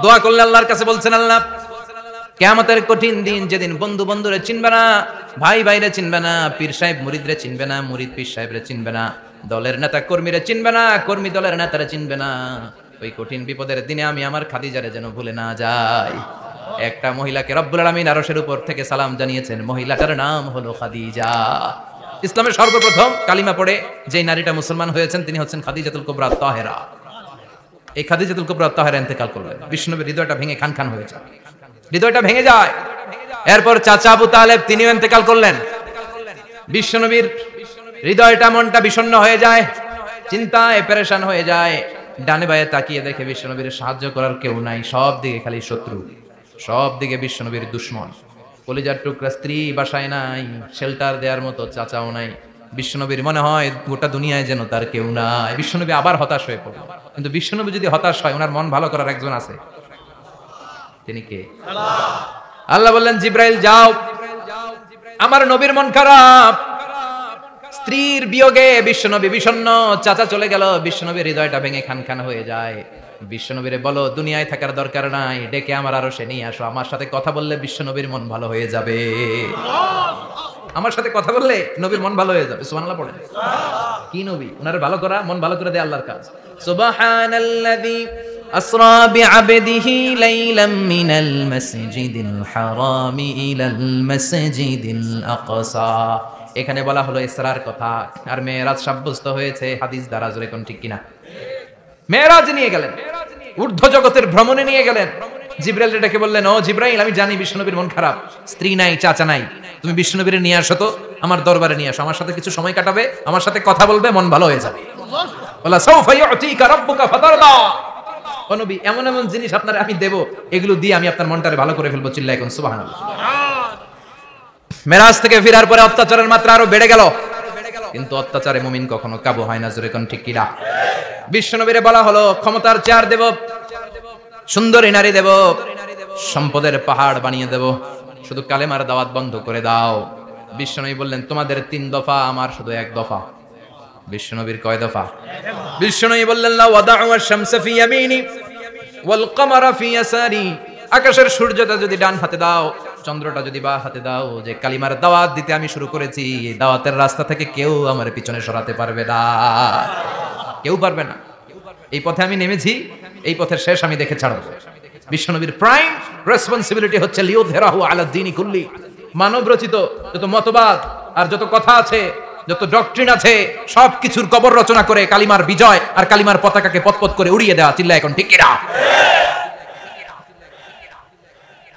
দোয়া করলে আল্লাহর কাছে বলছেন, আল্লাহ কিয়ামতের কঠিন দিন, যেদিন বন্ধু বন্ধুরে চিনবে না, ভাই ভাইরে চিনবে না, পীর সাহেব মুরিদরে চিনবে না, মুরিদ পীর সাহেবরে চিনবে না, দলের নেতা কর্মীরে চিনবে না, কর্মী দলের নেতারে চিনবে না, ওই কঠিন বিপদের দিনে আমি আমার খাদিজারে যেন ভুলে না যাই। একটা মহিলাকে রব্বুল আলামিন আরশের উপর থেকে সালাম জানিয়েছেন, মহিলাটার নাম হলো খাদিজা। ইসলামের সর্বপ্রথম কালিমা পড়ে যে নারীটা মুসলমান হয়েছেন তিনি হচ্ছেন খাদিজাতুল কুবরা তাহেরা। এই খাদিজাতুল কুবরা তাহেরা ইন্তেকাল করলেন, বিষ্ণুনবীর হৃদয়টা ভেঙে খান খান হয়ে যায়, হৃদয়টা ভেঙে যায়। এরপর চাচা আবু তালেব তিনিও ইন্তেকাল করলেন। বিশ্বনবীর হৃদয়টা মনটা বিষণ্ণ হয়ে যায়, চিন্তায় পেরেশান হয়ে যায়। ডানে বায়ে তাকিয়ে দেখে বিশ্বনবীর সাহায্য করার কেউ নাই, সব দিকে খালি শত্রু, সব দিকে বিশ্বনবীর দুশ্মন। কলিজার টুকরা স্ত্রী বাসায় নাই, শেল্টার দেওয়ার মতো চাচাও নাই। বিশ্বনবীর মনে হয় গোটা দুনিয়ায় যেন তার কেউ নাই। বিশ্বনবী আবার হতাশ হয়ে পড়ল। কিন্তু বিশ্বনবী যদি হতাশ হয়, ওনার মন ভালো করার একজন আছে, তিনি কে? আল্লাহ বললেন জিব্রাইল যাও, আমার নবীর মন খারাপ, স্ত্রীর বিয়োগে বিশ্বনবী বিষণ্ণ, চাচা চলে গেল, বিশ্বনবীর হৃদয়টা ভেঙে খান খান হয়ে যায়। বিশ্বনবীরে বলো দুনিয়ায় থাকার দরকার নাই, ডেকে আমার আরশে নিয়ে আসো, আমার সাথে কথা বললে বিশ্বনবীর মন ভালো হয়ে যাবে। আমার সাথে কথা বললে নবীর মন ভালো হয়ে যাবে। সুবহানাল্লাহ পড়েন। কি নবী? ওনার ভালো করা, মন ভালো করে দেয় আল্লাহর কাজ। সুবহানাল্লাযী আসরা বিআবদিহি লাইলাম মিনাল মাসজিদিল হারামি ইলাল মাসজিদিল আকসা। এখানে বলা হলো ইসরার কথা, আর মেরাজ সাব্যস্ত হয়েছে হাদিস দ্বারা। জোরে কোন ঠিক কিনা? মেরাজ নিয়ে গেলেন, ঊর্ধ্ব জগতের ভ্রমণে নিয়ে গেলেন। জিব্রাইল ডেকে বললেন, ও জিব্রাইল, আমি জানি বিশ্বনবীর মন খারাপ, স্ত্রী নাই, চাচা নাই, তুমি বিশ্বনবীর নিয়ে আসো তো, আমার দরবারে নিয়ে আসো, আমার সাথে কিছু সময় কাটাবে, আমার সাথে কথা বলবে, মন ভালো হয়ে যাবে। বলা সাউফা ইউতিকা রাব্বুকা ফাতারদা। ও নবী, এমন এমন জিনিস আপনারে আমি দেব, এগুলো দিয়ে আমি আপনার মনটারে ভালো করে ফেলবো। চিল্লায় কোন সুবহানাল্লাহ। মেরাজ থেকে ফেরার পরে অত্যাচারের মাত্রা আরো বেড়ে গেল, কিন্তু অত্যাচারে মুমিন কখনো কাবু হয় না। জোরে কোন ঠিক কিনা? বিশ্বনবীরে বলা হলো ক্ষমতার চেয়ার দেব, সুন্দরী নারী দেব, সম্পদের পাহাড় বানিয়ে দেব, শুধু কালেমার দাওয়াত বন্ধ করে দাও। বিশ্বনবী বললেন তোমাদের 3 দফা, আমার শুধু 1 দফা। বিশ্বনবীর কয় দফা? বিশ্বনবী বললেন লা ওয়াদাউ আশ-শামসা ফি ইয়ামিনি ওয়াল কমারা ফি ইয়াসারি। আকাশের সূর্যটা যদি ডান হাতে দাও, চন্দ্রটা যদি বাঁ হাতে দাও, যে কালিমার দাওয়াত দিতে আমি শুরু করেছি, এই দাওয়াতের রাস্তা থেকে কেউ আমার পিছনে সরাতে পারবে না, কেউ পারবে না। এই পথে আমি নেমেছি, এই পথের শেষ আমি দেখে ছাড়ব। বিশ্বনবীর প্রাইম রেসপন্সিবিলিটি হচ্ছে লিউযহিরাহু আলা দ্বীনি কুল্লি। মানব রচিত যত মতবাদ আর যত কথা আছে, যত ডক্ট্রিন আছে, সবকিছুর কবর রচনা করে কালিমার বিজয় আর কালিমার পতাকাকে পতপত করে উড়িয়ে দেওয়া। চিল্লায় এখন ঠিক কিনা?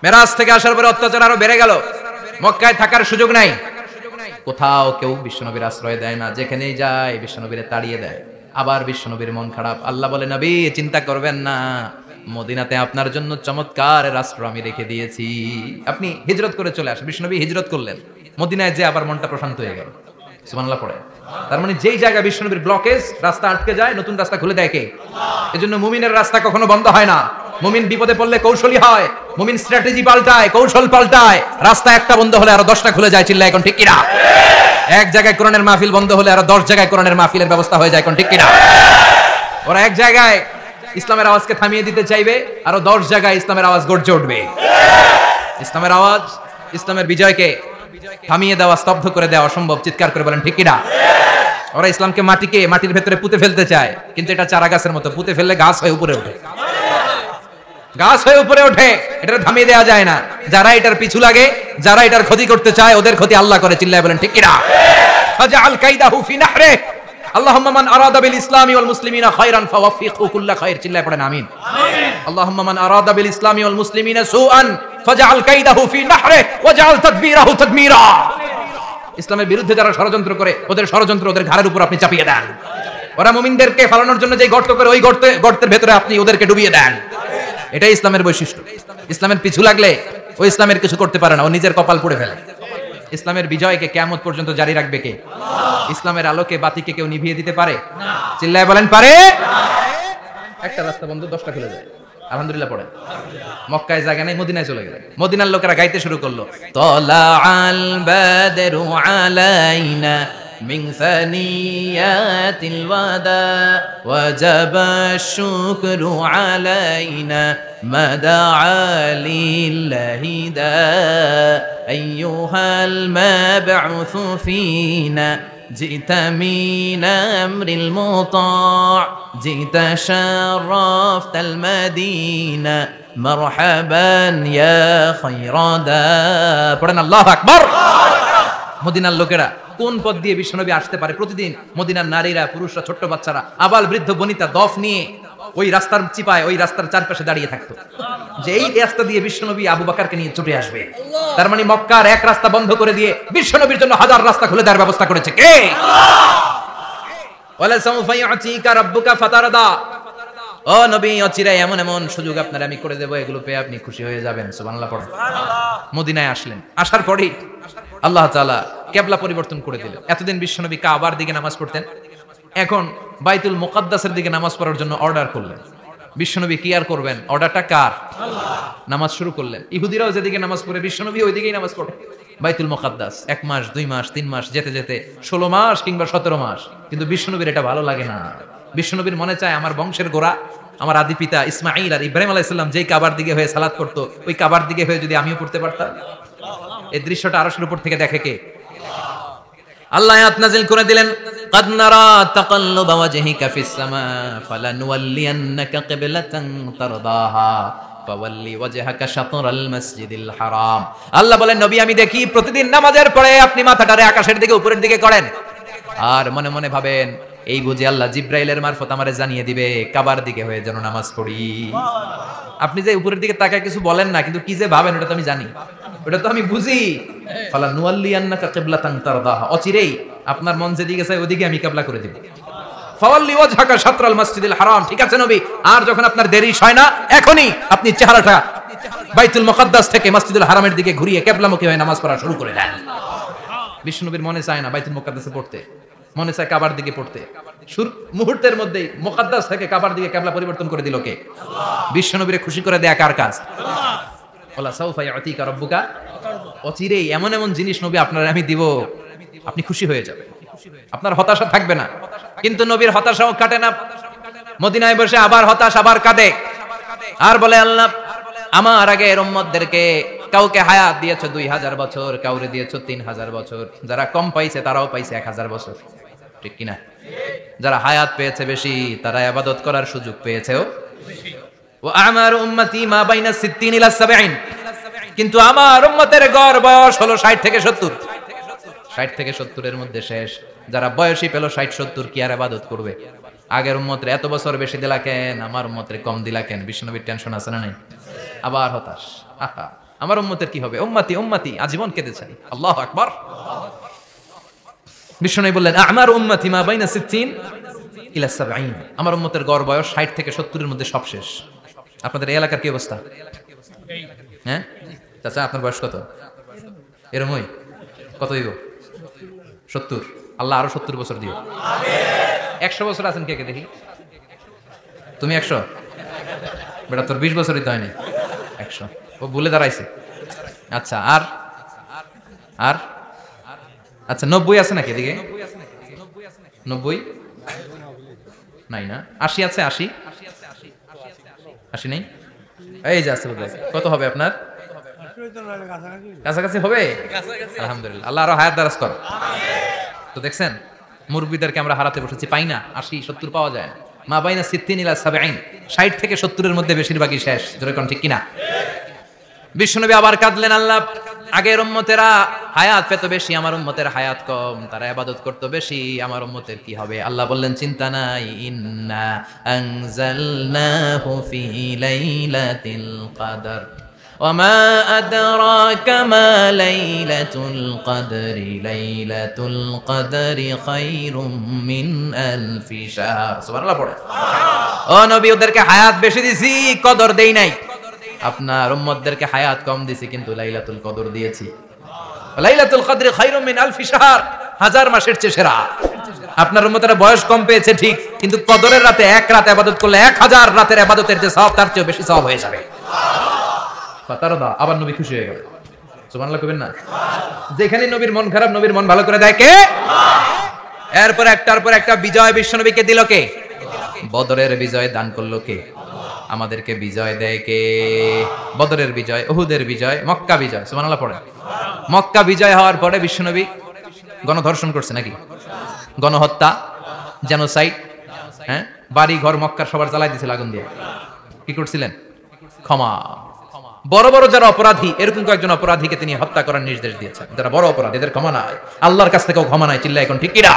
মেরাজ থেকে আসার পরে অত্যাচার আরো বেড়ে গেল, মক্কায় থাকার সুযোগ নাই, কোথাও কেউ বিশ্বনবীর আশ্রয় দেয় না, যেখানেই যায় বিশ্বনবীরে তাড়িয়ে দেয়। আবার বিশ্বনবীর মন খারাপ। আল্লাহ বলে, নবী চিন্তা করবেন না, মদিনাতে আপনার জন্য চমৎকার রাষ্ট্র আমি রেখে দিয়েছি, আপনি হিজরত করে চলে আসেন। বিশ্বনবী হিজরত করলেন, মদিনায় যে আবার মনটা প্রশান্ত হয়ে গেল। সুবহানাল্লাহ পড়ে। তার মানে যেই জায়গায় বিশ্বনবীর ব্লকেজ, রাস্তা আটকে যায়, নতুন রাস্তা খুলে দেয় কে? এজন্য মুমিনের রাস্তা কখনো বন্ধ হয় না। মুমিন বিপদে পড়লে কৌশলী হয়, মুমিন স্ট্র্যাটেজি পাল্টায়, কৌশল পাল্টায়। রাস্তা একটা বন্ধ হলে আরো 10টা খুলে যায়। চিল্লায় এখন ঠিক কিনা? এক জায়গায় কোরআনের মাহফিল বন্ধ হলে আরো 10 জায়গায় কোরআনের মাহফিলের ব্যবস্থা হয়ে যায়। এখন ঠিক কিনা? ওরা এক জায়গায় ইসলামের আওয়াজকে থামিয়ে দিতে চাইবে, আরো 10 জায়গায় ইসলামের আওয়াজ গর্জে উঠবে। ইসলামের আওয়াজ, ইসলামের বিজয়কে থামিয়ে দেওয়া, স্তব্ধ করে দেওয়া অসম্ভব। চিৎকার করে বলেন ঠিক কিনা? ওরা ইসলামকে মাটির ভেতরে পুঁতে ফেলতে চায়, কিন্তু এটা চারা গাছের মতো, পুঁতে ফেললে গাছ হয়ে উপরে ওঠে, গাছ হয়ে উপরে ওঠে, এটা থামিয়ে দেওয়া যায় না। যারা এটার পিছু লাগে, যারা এটার ক্ষতি করতে চায়, ওদের ক্ষতি আল্লাহ করে। চিল্লায় বলেন ঠিক কিনা? ফাজআল কাইদাহু ফি নাহরে। আল্লাহুম্মা মান আরাদা বিল ইসলামি ওয়াল মুসলিমিনা খায়রান ফাওয়াফিকহু কুল্লা খায়র। চিল্লায় পড়েন আমিন। আল্লাহুম্মা মান আরাদা বিল ইসলামি ওয়াল মুসলিমিনা সুআন ফাজআল কাইদাহু ফি নাহরে ওয়াজআল তাদবীরাহু তাদমীরা। ইসলামের বিরুদ্ধে যারা ষড়যন্ত্র করে, ওদের ষড়যন্ত্র ওদের ঘাড়ের উপর আপনি চাপিয়ে দেন। ওরা মুমিনদেরকে ফালানোর জন্য যে গর্ত করে, ওই গর্তের ভেতরে আপনি ওদেরকে ডুবিয়ে দেন। এটাই ইসলামের বৈশিষ্ট্য। ইসলামের পিছু লাগলে ও ইসলামের কিছু করতে পারে না, ও নিজের কপাল পুড়ে ফেলে। ইসলামের বিজয়কে কিয়ামত পর্যন্ত জারি রাখবে কে? ইসলামের আলোকে বাতিকে কেউ নিভিয়ে দিতে পারে? চিল্লায় বলেন পারে? একটা রাস্তা বন্ধ, 10টা খুলে যায়। আলহামদুলিল্লাহ পড়েন। মক্কায় জায়গা নাই, মদিনায় চলে গেলেন। মদিনার লোকেরা গাইতে শুরু করলো, তলা আল বাদরু আলাইনা মিন সানিয়াতিল ওয়াদা ওয়াজাবা শুকরু আলাইনা মাদআ লিল্লাহি দা আইয়ুহাল মাবউসু ফিনা جئت من أمر المطاع جئت شرفت المدينة مرحبا يا خير دا পড়েন আল্লাহু আকবার। মদিনার লোকেরা কোন পথ দিয়ে বিশ্বনবী আসতে পারে? প্রতিদিন মদিনার নারীরা, পুরুষরা, ছোট্ট বাচ্চারা, আবাল বৃদ্ধ বনিতা দফ নিয়ে ওই রাস্তার চিপায়, ওই রাস্তার চারপাশে দাঁড়িয়ে থাকতো যে এই রাস্তা দিয়ে বিশ্বনবী আবু বকরকে নিয়ে ছুটে আসবে। তার মানে মক্কার এক রাস্তা বন্ধ করে দিয়ে বিশ্বনবীর জন্য হাজার রাস্তা খুলে দেওয়ার ব্যবস্থা করেছে কে? ওয়ালা সাউফা ইউতিকা রাব্বুকা ফাতারদা, ও নবী অচিরাই এমন এমন সুযোগ আপনার আমি করে দেব, এগুলো পেয়ে আপনি খুশি হয়ে যাবেন। সুবহানাল্লাহ পড়েন। মদিনায় আসলেন, আসার পরেই আল্লাহ তাআলা কিবলা পরিবর্তন করে দিলেন। এতদিন বিশ্বনবী কাবার দিকে নামাজ পড়তেন, এখন বাইতুল মুকাদ্দাসের দিকে নামাজ পড়ার জন্য অর্ডার করলেন। বিশ্বনবী কি আর করবেন? অর্ডারটা কার? নামাজ শুরু করলেন। ইহুদিরাও যেদিকে নামাজ পড়ে বিশ্বনবী ওইদিকেই নামাজ পড়ে। বাইতুল মুকাদ্দাস 1 মাস 2 মাস 3 মাস যেতে যেতে 16 মাস কিংবা 17 মাস, কিন্তু বিশ্বনবীর এটা ভালো লাগে না। বিশ্বনবীর মনে চায় আমার বংশের গোড়া, আমার আদি পিতা ইসমাঈল আর ইব্রাহিম আলাইহিস সালাম যেই কাবার দিকে হয়ে সালাত করতো, ওই কাবার দিকে হয়ে যদি আমিও পড়তে পারতাম। এই দৃশ্যটা আরশের উপর থেকে দেখে কে? আল্লাহ আয়াত নাযিল করে দিলেন, قد نرى تقلب وجهك في السماء فلنولينك قبلة ترضاها فولي وجهك شطر المسجد الحرام। আল্লাহ বলেন, নবী আমি দেখি প্রতিদিন নামাজের পরে আপনি মাথাটারে আকাশের দিকে, উপরের দিকে করেন, আর মনে মনে ভাবেন এই বুঝি আল্লাহ জিব্রাইলের মারফত আমারে জানিয়ে দিবে কাবার দিকে হয়ে যেন নামাজ পড়ি। আপনি যে উপরের দিকে তাকায় কিছু বলেন না, কিন্তু কি যে ভাবেন ওটা তো আমি জানি, ওটা তো আমি বুঝি। ফালানুওয়াল্লিয়ান্নাকা কিবলাতান তারদাহা, অচিরেই আপনার মন যেদিকে চায় ওদিকে আমি কিবলা করে দেব। ফাওয়াল্লি ওয়াজহাকা শাতরাল মাসজিদিল হারাম। ঠিক আছে নবী, আর যখন আপনার দেরি হয় না, এখনই আপনি চেহারাটা বাইতুল মুকাদ্দাস থেকে মসজিদুল হারামের দিকে ঘুরিয়ে কিবলামুখী হয়ে নামাজ পড়া শুরু করে দেন। বিশ্বনবীর মনে চায় না বাইতুল মুকাদ্দাসে পড়তে, মনে চায় কাবার দিকে পড়তে। মুহূর্তের মধ্যেই মুকাদ্দাস থেকে কাবার দিকে কিবলা পরিবর্তন করে দিল কে? বিশ্বনবীরে খুশি করে দেয়া কার কাজ? ওয়ালা সাউফা ইউতিকা রাব্বুকা, অচিরেই এমন এমন জিনিস নবী আপনার আমি দিব, আপনি খুশি হয়ে যাবেন, আপনার হতাশা থাকবে না। কিন্তু নবীর হতাশাও কাটে না। মদিনায় বসে আবার হতাশ, আবার কাঁদে, আর বলে আল্লাহ আমার আগে এর উম্মতদেরকে কাউকে হায়াত দিয়েছো 2000 বছর, কাউরে দিয়েছো 3000 বছর, যারা কম পাইছে তারাও পাইছে 1000 বছর, ঠিক কিনা? যারা হায়াত পেয়েছে বেশি, তারা ইবাদত করার সুযোগ পেয়েছেও বেশি। ওয়া আমারু উম্মতি মা বাইনা 60 ইলা 70, কিন্তু আমার উম্মতের গড় বয়স হলো 60 থেকে 70। 60 থেকে 70 এর মধ্যে শেষ। যারা বয়সী পেল 60-70, কি আর ইবাদত করবে? আগের উম্মতের এত বছর বেশি দিলা কেন, আমার উম্মতের কম দিলা কেন? বিশ্বনবীর টেনশন আছে না নাই? আবার হতাশ, আহা আমার উম্মতের কি হবে? উম্মতি উম্মতি আজীবন কেঁদে চাই। আল্লাহু আকবার। বিশ্বনবী বললেন আমার উম্মতি মা বাইনা 60 ইলা 70, আমার উম্মতের গড় বয়স 60 থেকে 70 এর মধ্যে সব শেষ। আপনাদের এই এলাকার কি অবস্থা? হ্যাঁ চাচা, আপনার বয়স কত? এরমই কত হইব? 70। আল্লাহ আরো 70 বছর দিও। 100 বছর আছেন কে কে দেখি? তুমি 100? বেটা তোর 20 বছরই তো হয়নি। 100 ও ভুলে দাঁড়াইছে। আচ্ছা, আর আর আচ্ছা 90 আছে নাকি এদিকে? 90 নাই না? 80 আছে? 80 নেই? এই যে আছে বোধহয়। কত হবে আপনার? কাছাকাছি হবে? আলহামদুলিল্লাহ, আল্লাহ আরো হায়াত দারাজ করো। তো দেখছেন মুরব্বিদেরকে আমরা হারাতে বসেছি, পাই না। 80-70 পাওয়া যায় না। মা বাইনা 60 ইলা 70, 60 থেকে 70 এর মধ্যে বেশিরভাগই শেষ। জোরে কোন ঠিক কিনা? বিশ্বনবী আবার কাঁদলেন, আল্লাহ আগের উম্মতেরা হায়াত পেত বেশি, আমার উম্মতের হায়াত কম, তারা ইবাদত করতে বেশি, আমার উম্মতের কি হবে? আল্লাহ বললেন চিন্তা নাই, ইন্না আনজালনাহু ফি লাইলাতিল কদর ওয়ামা আদরাকা মা লাইলাতুল কদরি লাইলাতুল কদরি খায়রুম মিন আলফি শাহর। সুবহানাল্লাহ পড়ে। ও নবী, ওদেরকে হায়াত বেশি দিছি, কদর দেই নাই। আপনার উম্মতদেরকে হায়াত কম দিছি, কিন্তু লাইলাতুল কদর দিয়েছি। লাইলাতুল কদর খায়রুম মিন আলফি শাহর, হাজার মাসের চেয়ে সেরা। আপনার উম্মতেরা বয়স কম পেয়েছে ঠিক, কিন্তু কদরের রাতে এক রাত ইবাদত করলে 1000 রাতের ইবাদতের যে সওয়াব তার চেয়ে বেশি সওয়াব হয়ে যাবে। ফাতারদা, আবার নবী খুশি হয়ে গেল। সুবহানাল্লাহ কইবেন না? যেখানে নবীর মন খারাপ, নবীর মন ভালো করে দেয় কে? এরপর একটার পর একটা বিজয় বিশ্বনবীকে দিল কে? বদরের বিজয় দান করলো কে? আমাদেরকে বিজয় দেয় কে? বদরের বিজয়, উহুদের বিজয়, মক্কা বিজয়। সুবহানাল্লাহ পড়েন। মক্কা বিজয় হওয়ার পরে বিশ্বনবী গণধর্ষণ করছে নাকি? গণহত্যা, জেনোসাইড, হ্যাঁ, বাড়ি ঘর মক্কার সবার জ্বালাই দিয়েছিল আগুন দিয়ে। কি করছিলেন? ক্ষমা। বড় বড় যারা অপরাধী, এরকম কয়েকজন অপরাধীকে তিনি হত্যা করার নির্দেশ দিয়েছেন। যারা বড় অপরাধী, এদের ক্ষমা নাই, আল্লাহর কাছ থেকেও ক্ষমা নাই। চিল্লা এখন ঠিক কিনা?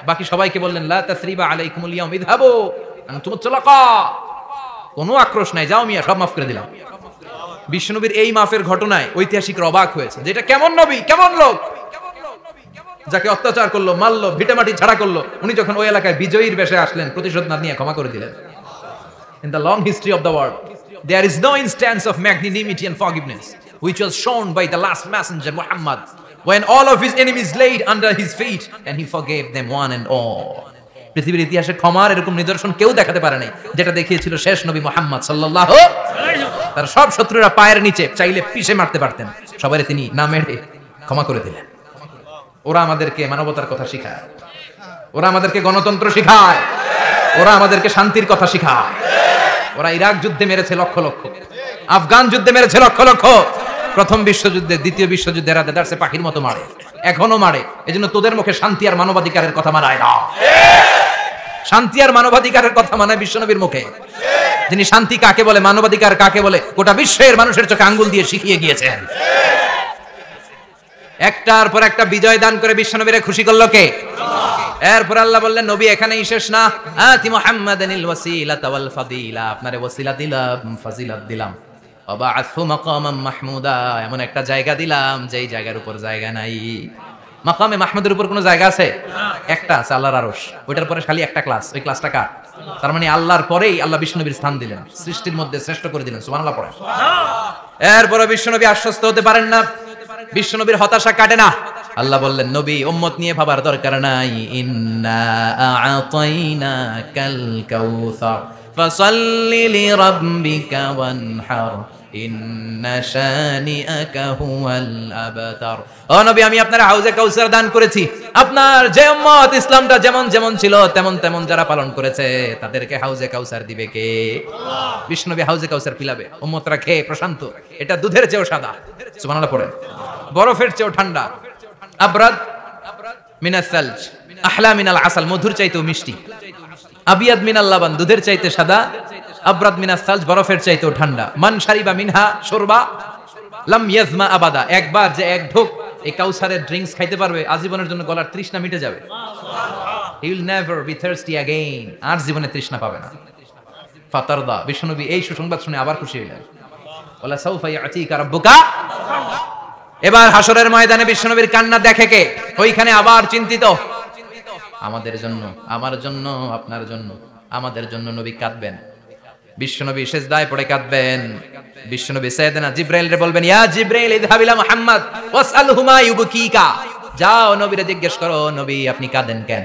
বাকি সবাইকে বললেন লা তাসরিবা আলাইকুমুল ইয়াউম ইযহাবু আনতুম তুলাকা, কোনো আক্রোশ নাই, যাও মিয়া, সব মাফ করে দিলাম। বিশ্বনবীর এই মাফের ঘটনায় ঐতিহাসিকরা অবাক হয়েছে, যেটা কেমন নবী, কেমন লোক, যাকে অত্যাচার করলো, মারলো, ভিটামাটি ছাড়া করলো, উনি যখন ওই এলাকায় বিজয়ীর বেশে আসলেন, প্রতিশোধ না নিয়ে ক্ষমা করে দিলেন। In the long history of the world, there is no instance of magnanimity and forgiveness which was shown by the last messenger Muhammad, when all of his enemies laid under his feet and he forgave them one and all. পৃথিবীর ইতিহাসে ক্ষমার এরকম নিদর্শন কেউ দেখাতে পারে নাই, যেটা দেখিয়েছিল শেষ নবী মুহাম্মদ সাল্লাল্লাহু আলাইহি ওয়াসাল্লাম। তার সব শত্রুরা পায়ের নিচে চাইলে পিষে মারতে পারতেন, সবাইকে তিনি না মেরে ক্ষমা করে দিলেন। ওরা আমাদেরকে মানবতার কথা শিখায়, ওরা আমাদেরকে গণতন্ত্র শিখায়, ওরা আমাদেরকে শান্তির কথা শিখায়। ওরা ইরাক যুদ্ধে মেরেছে লক্ষ লক্ষ, আফগান যুদ্ধে মেরেছে লক্ষ লক্ষ, প্রথম বিশ্বযুদ্ধে, দ্বিতীয় বিশ্বযুদ্ধে এরা দেদারসে পাখির মতো মারে, এখনো মারে। এজন্য তোদের মুখে শান্তি আর মানবাধিকারের কথা মানায় না। শান্তি আর মানবাধিকারের কথা মানায় বিশ্বনবীর মুখে, যিনি শান্তি কাকে বলে, মানবাধিকার কাকে বলে, গোটা বিশ্বের মানুষের চোখে আঙ্গুল দিয়ে শিখিয়ে গিয়েছেন। একটার পর একটা বিজয় দান করে বিশ্বনবীরে খুশি করলো কে? এরপর আল্লাহ বললেন, নবী এখানেই শেষ না, আতি মুহাম্মাদানিল ওয়াসিলাতা ওয়াল ফাদিলা, আপনারে ওয়াসিলা দিলাম, ফাজিলাত দিলাম, ওয়াবাআসহু মাকামান মাহমুদা, এমন একটা জায়গা দিলাম যেই জায়গার উপর জায়গা নাই। মাকামে মাহমুদের উপর কোনো জায়গা আছে? একটা আছে, আল্লাহর আরশ। ওইটার পরে খালি একটা ক্লাস, ওই ক্লাসটা কার? তার মানে আল্লাহর পরেই আল্লাহ বিশ্বনবীর স্থান দিলেন, সৃষ্টির মধ্যে শ্রেষ্ঠ করে দিলেন। সুবহানাল্লাহ পড়েন। এরপরে বিশ্বনবী আশ্বস্ত হতে পারেন না, বিশ্বনবীর হতাশা কাটে না। আল্লাহ বললেন, নবী উম্মত নিয়ে ভাবার দরকার নাই, ইন্না আ'তাইনাকাল কাউসার ফাসাল্লি লিরাব্বিকা ওয়ানহার ইন্না শানিআকা হুয়াল আবতার। ও নবী, আমি আপনার হাউজে কাউসার দান করেছি। আপনার যে উম্মত ইসলামটা যেমন যেমন ছিল তেমন তেমন যারা পালন করেছে, তাদেরকে হাউজে কাউসার দিবে কে? আল্লাহ। বিশ্বনবী হাউজে কাউসার পিলাবে, উম্মতরা খেয়ে প্রশান্ত। এটা দুধের চেয়েও সাদা, সুবহানাল্লাহ পড়েন, বরফের চেয়েও ঠান্ডা, আবরাদ মিনাস সালজ, আহলা মিনাল আসাল, মধুর চাইতেও মিষ্টি, আবিয়াদ মিনাল লাবান, দুধের চাইতে সাদা, আবরাদ মিনাস সালজ, বরফের চাইতেও ঠান্ডা। মান শারিবা মিনহা শুরবা লাম ইয়াজমা আবাদা, একবার যে এক ঢোক এই কাউসারের ড্রিঙ্কস খাইতে পারবে, আজীবনের জন্য গলার তৃষ্ণা মিটে যাবে। He will never be thirsty again, আর জীবনে তৃষ্ণা পাবে না। ফাতারদা, বিশ্বনবী এই সুসংবাদ শুনে আবার খুশি হলেন। ওয়ালা সাউফা ইয়াতিকা রাব্বুকা। এবার হাসরের ময়দানে বিশ্বনবীর কান্না দেখে কে? ওইখানে আবার চিন্তিত, আমাদের জন্য, আমার জন্য, আপনার জন্য, আমাদের জন্য নবী কাঁদবেন। বিশ্বনবী সিজদায় পড়ে কাঁদবেন। বিশ্বনবী সাইয়েদনা জিবরাইলরে বলবেন, ইয়া জিবরাইল ইযহাব ইলা মুহাম্মদ ওয়াসআলহু মা ইউবকিকা, যাও নবীরে জিজ্ঞেস করো, নবী আপনি কাঁদেন কেন?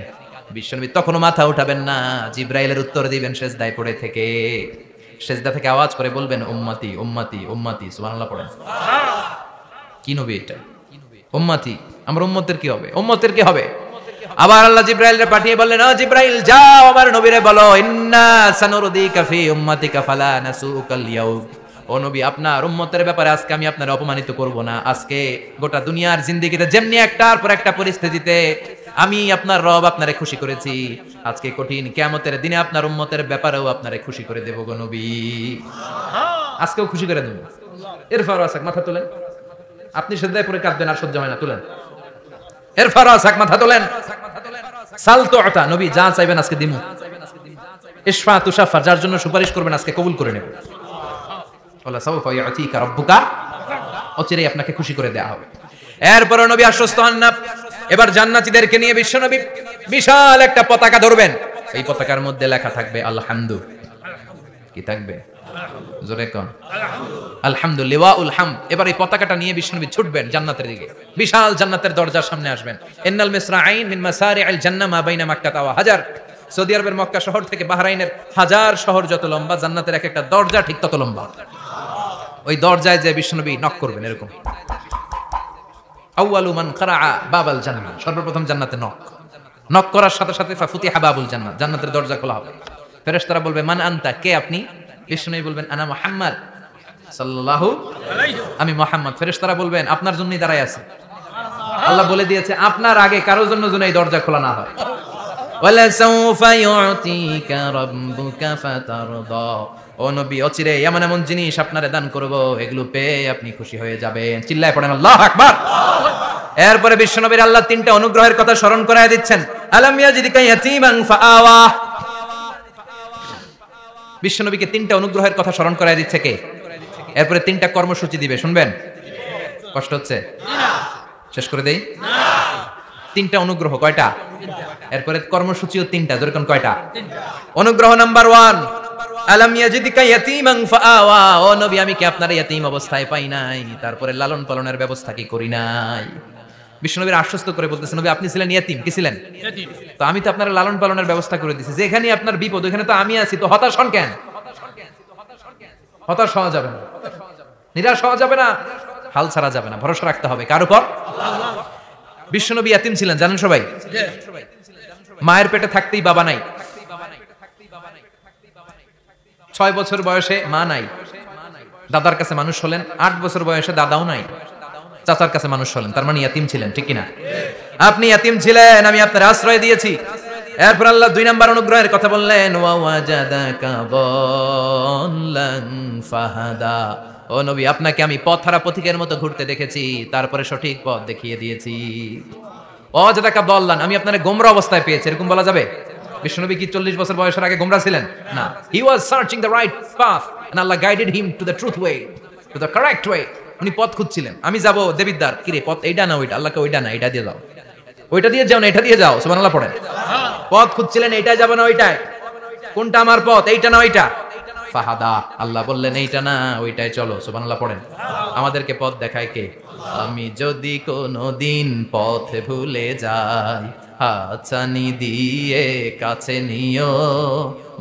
বিশ্বনবী তখনও মাথা উঠাবেন না, জিবরাইলের উত্তর দিবেন সিজদায় পড়ে থেকে। সিজদা থেকে আওয়াজ করে বলবেন, উম্মতি উম্মতি উম্মতি। সুবহানাল্লাহ পড়েন। কি নবী এটা? উম্মতি, আমার উম্মতের কি হবে? উম্মতের কি হবে? আবার আল্লাহ জিবরাইলকে পাঠিয়ে বললেন, ও জিবরাইল যাও আমার নবীরে বলো, ইন্না সানুরদিকা ফি উম্মতিকা ফালা নাসুকাল ইয়াউম। ও নবী, আপনার উম্মতের ব্যাপারে আজকে আমি আপনার অপমানিত করব না। আজকে গোটা দুনিয়ার জিন্দেগিতে যেমনি একটার পর একটা পরিস্থিতিতে আমি আপনার রব আপনারে খুশি করেছি, আজকে কঠিন কিয়ামতের দিনে আপনার উম্মতের ব্যাপারেও আপনারে খুশি করে দেব গো নবী। আজকেও খুশি করে দেব। এরপর আসাক মাথা তোলেন, আপনি সিজদায় পড়ে কাঁদবেন আর সহ্য হয় না, তুলেন। এরপর আসাক মাথা তোলেন। সাল তুআতা, নবী যা চাইবেন আজকে দিমু। ইশফা তুশাফা, যার জন্য সুপারিশ করবেন আজকে কবুল করে নেব। ওয়ালা সাউফা ইয়াতিকা রাব্বুকা, অচিরেই আপনাকে খুশি করে দেয়া হবে। এরপর নবী আশ্বস্ত হন না। এবার জান্নাতীদেরকে নিয়ে বিশ্বনবী বিশাল একটা পতাকা ধরবেন। এই পতাকার মধ্যে লেখা থাকবে আলহামদু। কি থাকবে? জোরে কোন আলহামদুলিল্লাহ ওয়াউল হামদ। এবার এই পতাকাটা নিয়ে বিশ্বনবী ছুটবেন জান্নাতের দিকে, বিশাল জান্নাতের দরজার সামনে আসবেন। ইন্নাল মিসরাঈন মিন মাসারি'আল জান্নাহ মা বাইনা মাক্কাহ ওয়া হাজার। সৌদি আরবের মক্কা শহর থেকে বাহরাইনের হাজার শহর যত লম্বা, জান্নাতের এক একটা দরজা ঠিক তত লম্বা। ওই দরজায় যে বিশ্বনবী নক করবেন এরকম, আউয়ালু মান কারাআ বাবাল জান্নাহ, সর্বপ্রথম জান্নাতে নক করার সাথে সাথে ফাফুতিহা বাবুল জান্নাহ, জান্নাতের দরজা খোলা হবে। ফেরেশতারা বলবে মান আনতা, কে আপনি? বিশ্বনবী বলবেন আনা মুহাম্মদ সাল্লাল্লাহু আলাইহি, আমি মুহাম্মদ। ফেরেশতারা বলবেন আপনার জন্যই দাঁড়ায় আছে। আল্লাহ বলে দিয়েছে আপনার আগে কারোর জন্য যেন এই দরজা খোলা না হয়। ওয়ালা সাউফা ইউতিকা রাব্বুকা ফাতারদা, ও নবী অচিরে এমন এমন জিনিস আপনারে দান করব, এগুলো পেয়ে আপনি খুশি হয়ে যাবেন। চিল্লায় পড়েন আল্লাহু আকবার। এরপরে বিশ্বনবীর আল্লাহ তিনটা অনুগ্রহের কথা স্মরণ করায় দিচ্ছেন। আলাম ইয়াজিদিকা ইয়াতীমান ফাআওয়া, বিশ্বনবীকে তিনটা অনুগ্রহের কথা স্মরণ করায় দিচ্ছে কে? এরপরে তিনটা কর্মসূচি দিবে, শুনবেন? কষ্ট হচ্ছে? শেষ করে দেই। তিনটা অনুগ্রহ, কয়টা? এরপরে কর্মসূচিও তিনটা, যেরকম কয়টা? অনুগ্রহ নাম্বার 1, আলাম ইয়াজিদিকা ইয়াতীমান ফাআওয়া, ও নবী আমি কি আপনার ইয়াতীম অবস্থায় পাই নাই, তারপরে লালন পালনের ব্যবস্থা কি করি নাই? বিশ্বনবীর আশ্বস্ত করে বলতেছেন নবী আপনি ছিলেন ইয়াতীম, কি ছিলেন? ইয়াতীম। তো আমি তো আপনার লালন পালনের ব্যবস্থা করে দিয়েছি, যেখানে আপনার বিপদ ওখানে তো আমি আছি, তো হতাশ হন কেন? হতাশ হওয়া যাবে না, নিরাশ হওয়া যাবে না, হাল ছাড়া যাবে না, ভরসা রাখতে হবে কার উপর? আল্লাহ। বিশ্বনবী ইয়াতীম ছিলেন জানেন সবাই। মায়ের পেটে থাকতেই বাবা নাই, 6 বছর বয়সে মা নাই, দাদার কাছে মানুষ হলেন, 8 বছর বয়সে দাদাও নাই, চাচার কাছে মানুষ হলেন, তার মানে ইয়াতীম ছিলেন, ঠিক কিনা? আপনি ইয়াতীম ছিলেন, আমি আপনার আশ্রয় দিয়েছি। এরপর আল্লাহ 2 নাম্বার অনুগ্রহের কথা বললেন, ওয়া ওয়াজাদাকা দাল্লান ফাহাদা, ও নবী আপনাকে আমি পথহারা পথিকের মতো ঘুরতে দেখেছি, তারপরে সঠিক পথ দেখিয়ে দিয়েছি। ওয়াজাদাকা দাল্লান, আমি আপনারে গোমরা অবস্থায় পেয়েছি, এরকম বলা যাবে? বিশ্বনবী কি 40 বছর বয়সের আগে গোমরা ছিলেন? না, he was searching the right path and Allah guided him to the truth way, to the correct way. উনি পথ খুঁজছিলেন, আমি যাব দেবিদ্বার, কি রে পথ এইটা না ওইটা? আল্লাহকে ওইটা না এটা দিয়ে যাও, ওইটা দিয়ে যাও না এটা দিয়ে যাও, সুবহানাল্লাহ পড়েন। পথ খুঁজছিলেন, এইটাই যাব না ওইটাই, কোনটা আমার পথ, এইটা না ওইটা? ফাহাদা, আল্লাহ বললেন এইটা না ওইটাই চলো, সুবহানাল্লাহ পড়েন। আমাদেরকে পথ দেখায় কে? আমি যদি কোনোদিন পথ ভুলে যাই, হাতছানি দিয়ে কাছে নিও,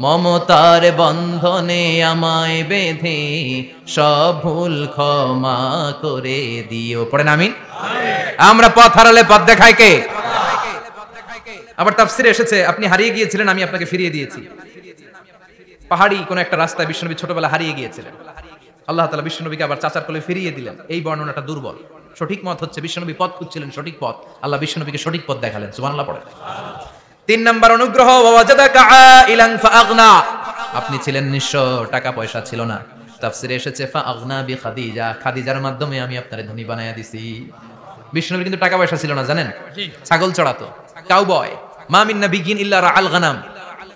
মমতার বন্ধনে আমায় বেঁধে সব ভুল ক্ষমা করে দিও, পড়েন আমিন। আমরা পথ হারালে পথ দেখায় কে? আবার তাফসিরে এসেছে আপনি হারিয়ে গিয়েছিলেন, আমি আপনাকে ফিরিয়ে দিয়েছি। পাহাড়ি কোন একটা রাস্তায় বিশ্বনবী ছোটবেলা হারিয়ে গিয়েছিলেন, আল্লাহ তাআলা বিশ্বনবীকে আবার চাচার কোলে ফিরিয়ে দিলেন। এই বর্ণনাটা দুর্বল, সঠিক মত হচ্ছে বিশ্বনবী পথ খুঁজছিলেন, সঠিক পথ, আল্লাহ বিশ্বনবীকে সঠিক পথ দেখালেন, সুবহানাল্লাহ পড়েন। 3 নাম্বার অনুগ্রহ, ওয়াজাদাকা আইলান ফাআগনা, আপনি ছিলেন নিঃস্ব, টাকা পয়সা ছিল না। তাফসিরে এসেছে ফাআগনা বি খাদিজা, খাদিজার মাধ্যমে আমি আপনারে ধনী বানায়া দিছি। বিশ্বনবীর কিন্তু টাকা পয়সা ছিল না জানেন, ছাগল চড়াতো, কাউবয়, মা মিন নাবিয়্যিন ইল্লা রাআল গানাম,